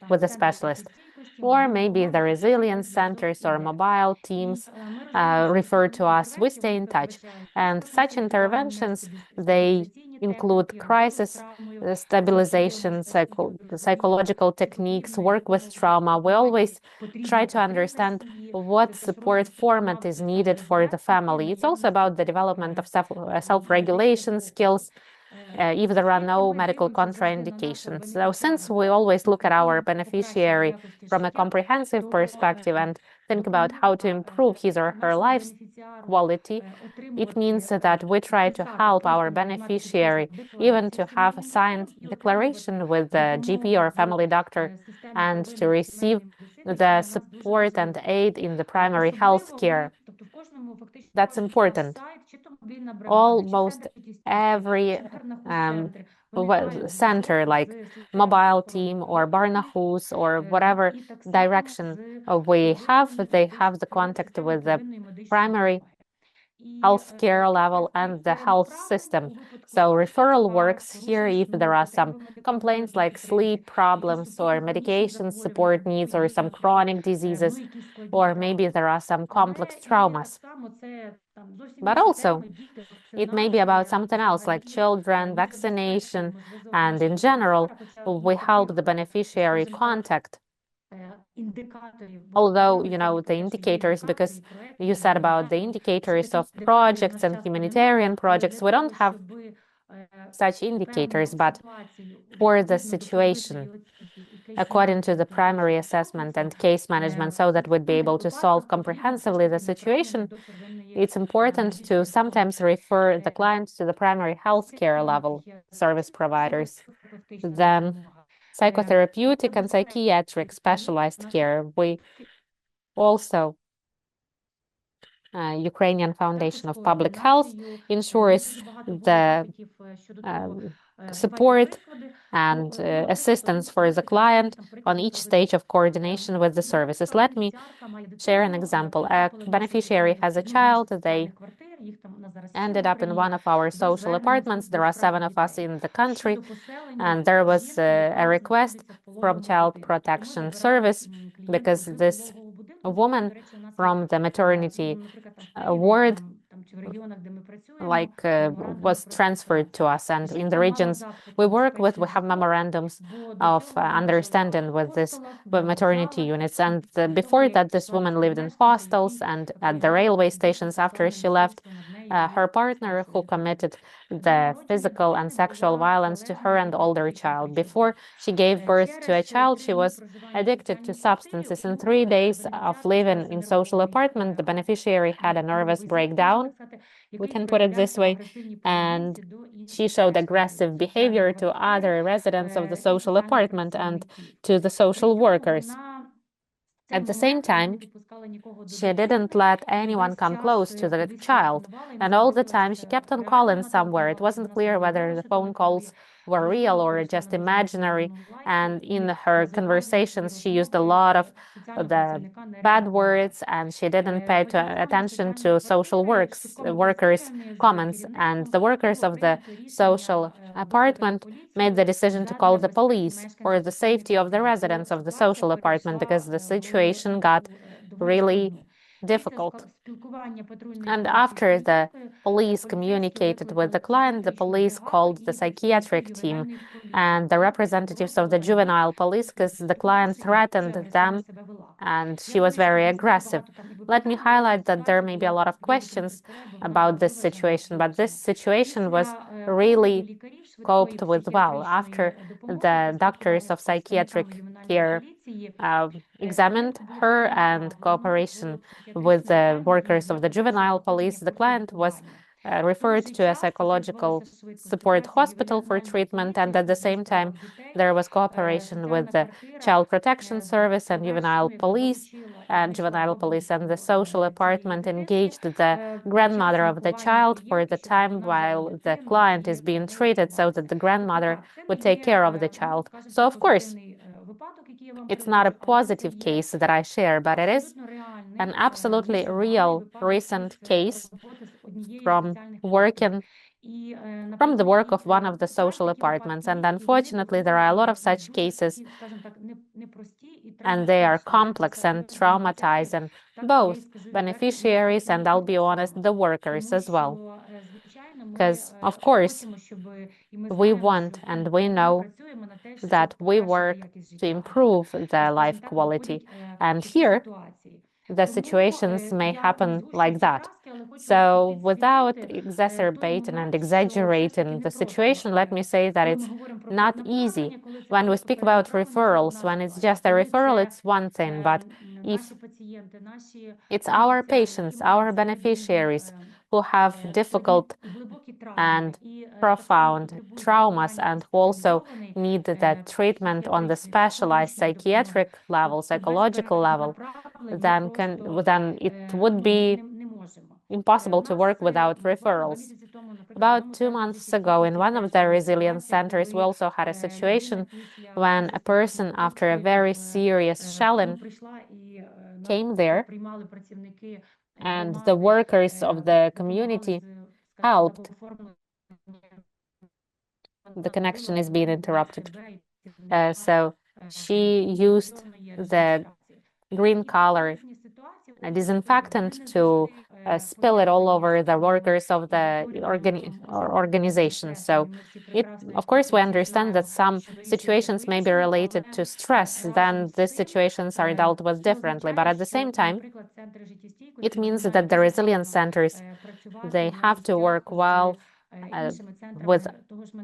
with a specialist. Or maybe the resilience centers or mobile teams refer to us. We stay in touch. And such interventions, they include crisis stabilization, psychological techniques, work with trauma. We always try to understand what support format is needed for the family. It's also about the development of self-regulation skills, if there are no medical contraindications. So since we always look at our beneficiary from a comprehensive perspective and think about how to improve his or her life quality, it means that we try to help our beneficiary even to have a signed declaration with the GP or family doctor and to receive the support and aid in the primary health care. That's important. Almost every center, like mobile team or Barnahus or whatever direction we have, they have the contact with the primary healthcare level and the health system. So referral works here if there are some complaints like sleep problems or medication support needs or some chronic diseases, or maybe there are some complex traumas. But also, it may be about something else like children, vaccination, and in general, we help the beneficiary contact. Although, the indicators, because you said about the indicators of projects and humanitarian projects, we don't have such indicators, but for the situation, according to the primary assessment and case management, so that we'd be able to solve comprehensively the situation, it's important to sometimes refer the clients to the primary healthcare level service providers. Then psychotherapeutic and psychiatric specialized care. We also, Ukrainian Foundation of Public Health ensures the support and assistance for the client on each stage of coordination with the services. Let me share an example. A beneficiary has a child. They ended up in one of our social apartments. There are 7 of us in the country, and there was a request from Child Protection Service because this woman from the maternity ward was transferred to us, and in the regions we work with, we have memorandums of understanding with maternity units. And before that, this woman lived in hostels and at the railway stations. After she left, her partner, who committed the physical and sexual violence to her and older child. Before she gave birth to a child, she was addicted to substances. In 3 days of living in social apartment, the beneficiary had a nervous breakdown, we can put it this way, and she showed aggressive behavior to other residents of the social apartment and to the social workers. At the same time, she didn't let anyone come close to the child, and all the time she kept on calling somewhere. It wasn't clear whether the phone calls were real or just imaginary, and in her conversations she used a lot of the bad words, and she didn't pay attention to social workers' comments. And the workers of the social apartment made the decision to call the police for the safety of the residents of the social apartment, because the situation got really difficult. And after the police communicated with the client, the police called the psychiatric team and the representatives of the juvenile police, because the client threatened them and she was very aggressive. Let me highlight that there may be a lot of questions about this situation, but this situation was really coped with well. After the doctors of psychiatric care examined her and cooperation with the workers of the juvenile police, the client was referred to a psychological support hospital for treatment, and at the same time there was cooperation with the Child Protection Service and juvenile police, and the social apartment engaged the grandmother of the child for the time while the client is being treated, so that the grandmother would take care of the child. So of course, it's not a positive case that I share, but it is an absolutely real recent case from the work of one of the social apartments. And unfortunately, there are a lot of such cases, and they are complex and traumatizing both beneficiaries and, I'll be honest, the workers as well. Because, of course, we want and we know that we work to improve the life quality. And here, the situations may happen like that. So without exacerbating and exaggerating the situation, let me say that it's not easy. When we speak about referrals, when it's just a referral, it's one thing. But if it's our patients, our beneficiaries who have difficult and profound traumas and who also need that treatment on the specialized psychiatric level, psychological level, then it would be impossible to work without referrals. About 2 months ago, in one of the resilience centers, we also had a situation when a person, after a very serious shelling, came there, and the workers of the community helped. The connection is being interrupted. So she used the green color disinfectant to spill it all over the workers of the organization. So of course, we understand that some situations may be related to stress, then these situations are dealt with differently. But at the same time, it means that the resilience centers, they have to work well with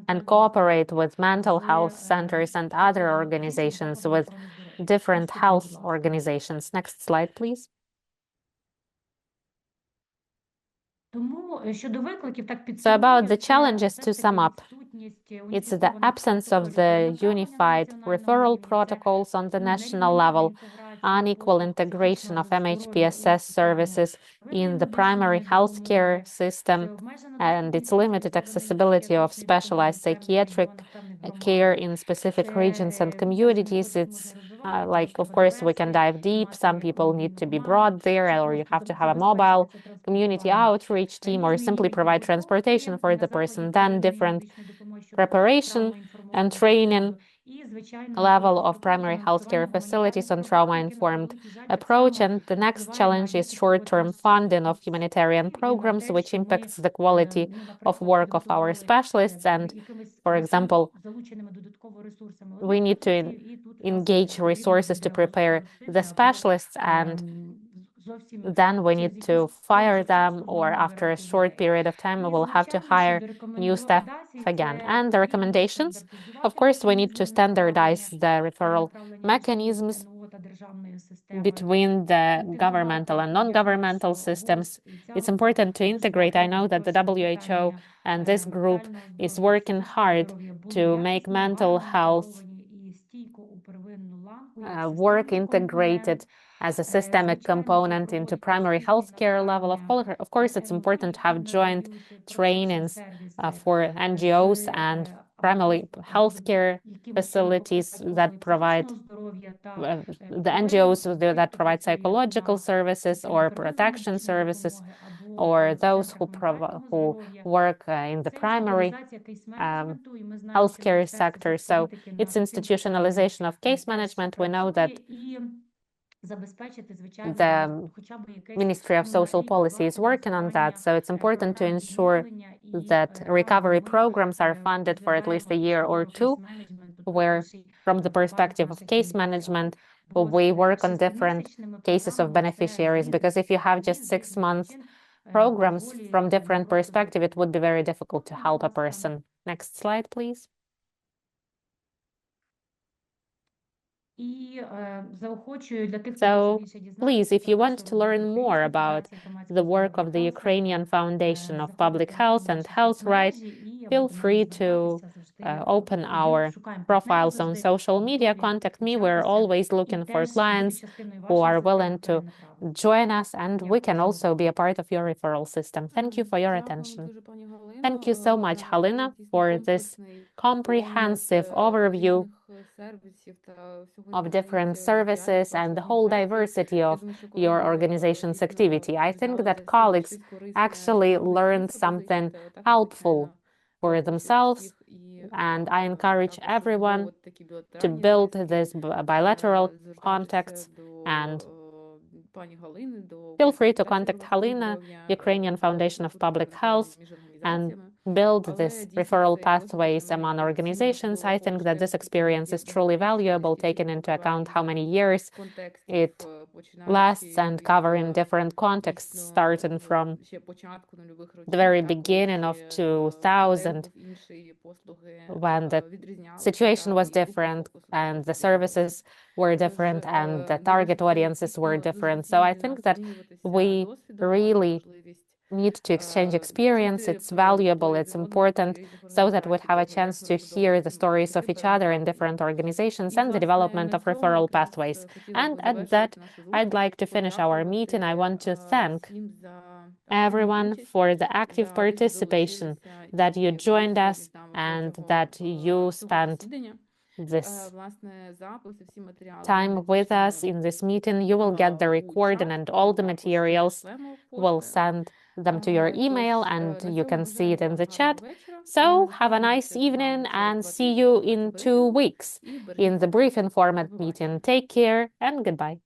and cooperate with mental health centers and other organizations, with different health organizations. Next slide, please. So about the challenges, to sum up, it's the absence of the unified referral protocols on the national level, unequal integration of MHPSS services in the primary healthcare system, and its limited accessibility of specialized psychiatric care in specific regions and communities. It's like, of course, we can dive deep. Some people need to be brought there, or you have to have a mobile community outreach team, or simply provide transportation for the person. Then different preparation and training level of primary healthcare facilities on trauma-informed approach. And the next challenge is short-term funding of humanitarian programs, which impacts the quality of work of our specialists. And, for example, we need to engage resources to prepare the specialists, and then we need to fire them, or after a short period of time, we will have to hire new staff again. And the recommendations, of course, we need to standardize the referral mechanisms between the governmental and non-governmental systems. It's important to integrate. I know that the WHO and this group is working hard to make mental health work integrated as a systemic component into primary healthcare level. Of course, it's important to have joint trainings for NGOs and primary healthcare facilities that provide the NGOs that provide psychological services or protection services, or those who work in the primary healthcare sector. So it's institutionalization of case management. We know that the Ministry of Social Policy is working on that. So it's important to ensure that recovery programs are funded for at least a year or two, where from the perspective of case management, we work on different cases of beneficiaries, because if you have just 6 month programs from different perspective, it would be very difficult to help a person. Next slide, please. So please, if you want to learn more about the work of the Ukrainian Foundation of Public Health and Health Rights, feel free to open our profiles on social media, contact me. We're always looking for clients who are willing to join us, and we can also be a part of your referral system. Thank you for your attention. Thank you so much, Halina, for this comprehensive overview of different services and the whole diversity of your organization's activity. I think that colleagues actually learned something helpful for themselves, and I encourage everyone to build this bilateral contacts, and feel free to contact Halina, Ukrainian Foundation of Public Health, and build this referral pathways among organizations. I think that this experience is truly valuable, taking into account how many years it lasts and covering different contexts, starting from the very beginning of 2000, when the situation was different and the services were different and the target audiences were different. So I think that we really need to exchange experience. It's valuable, it's important, so that we'd have a chance to hear the stories of each other in different organizations and the development of referral pathways. And at that, I'd like to finish our meeting. I want to thank everyone for the active participation, that you joined us and that you spent this time with us in this meeting. You will get the recording and all the materials. We'll send them to your email and you can see it in the chat. So have a nice evening and see you in 2 weeks in the briefing format meeting. Take care and goodbye.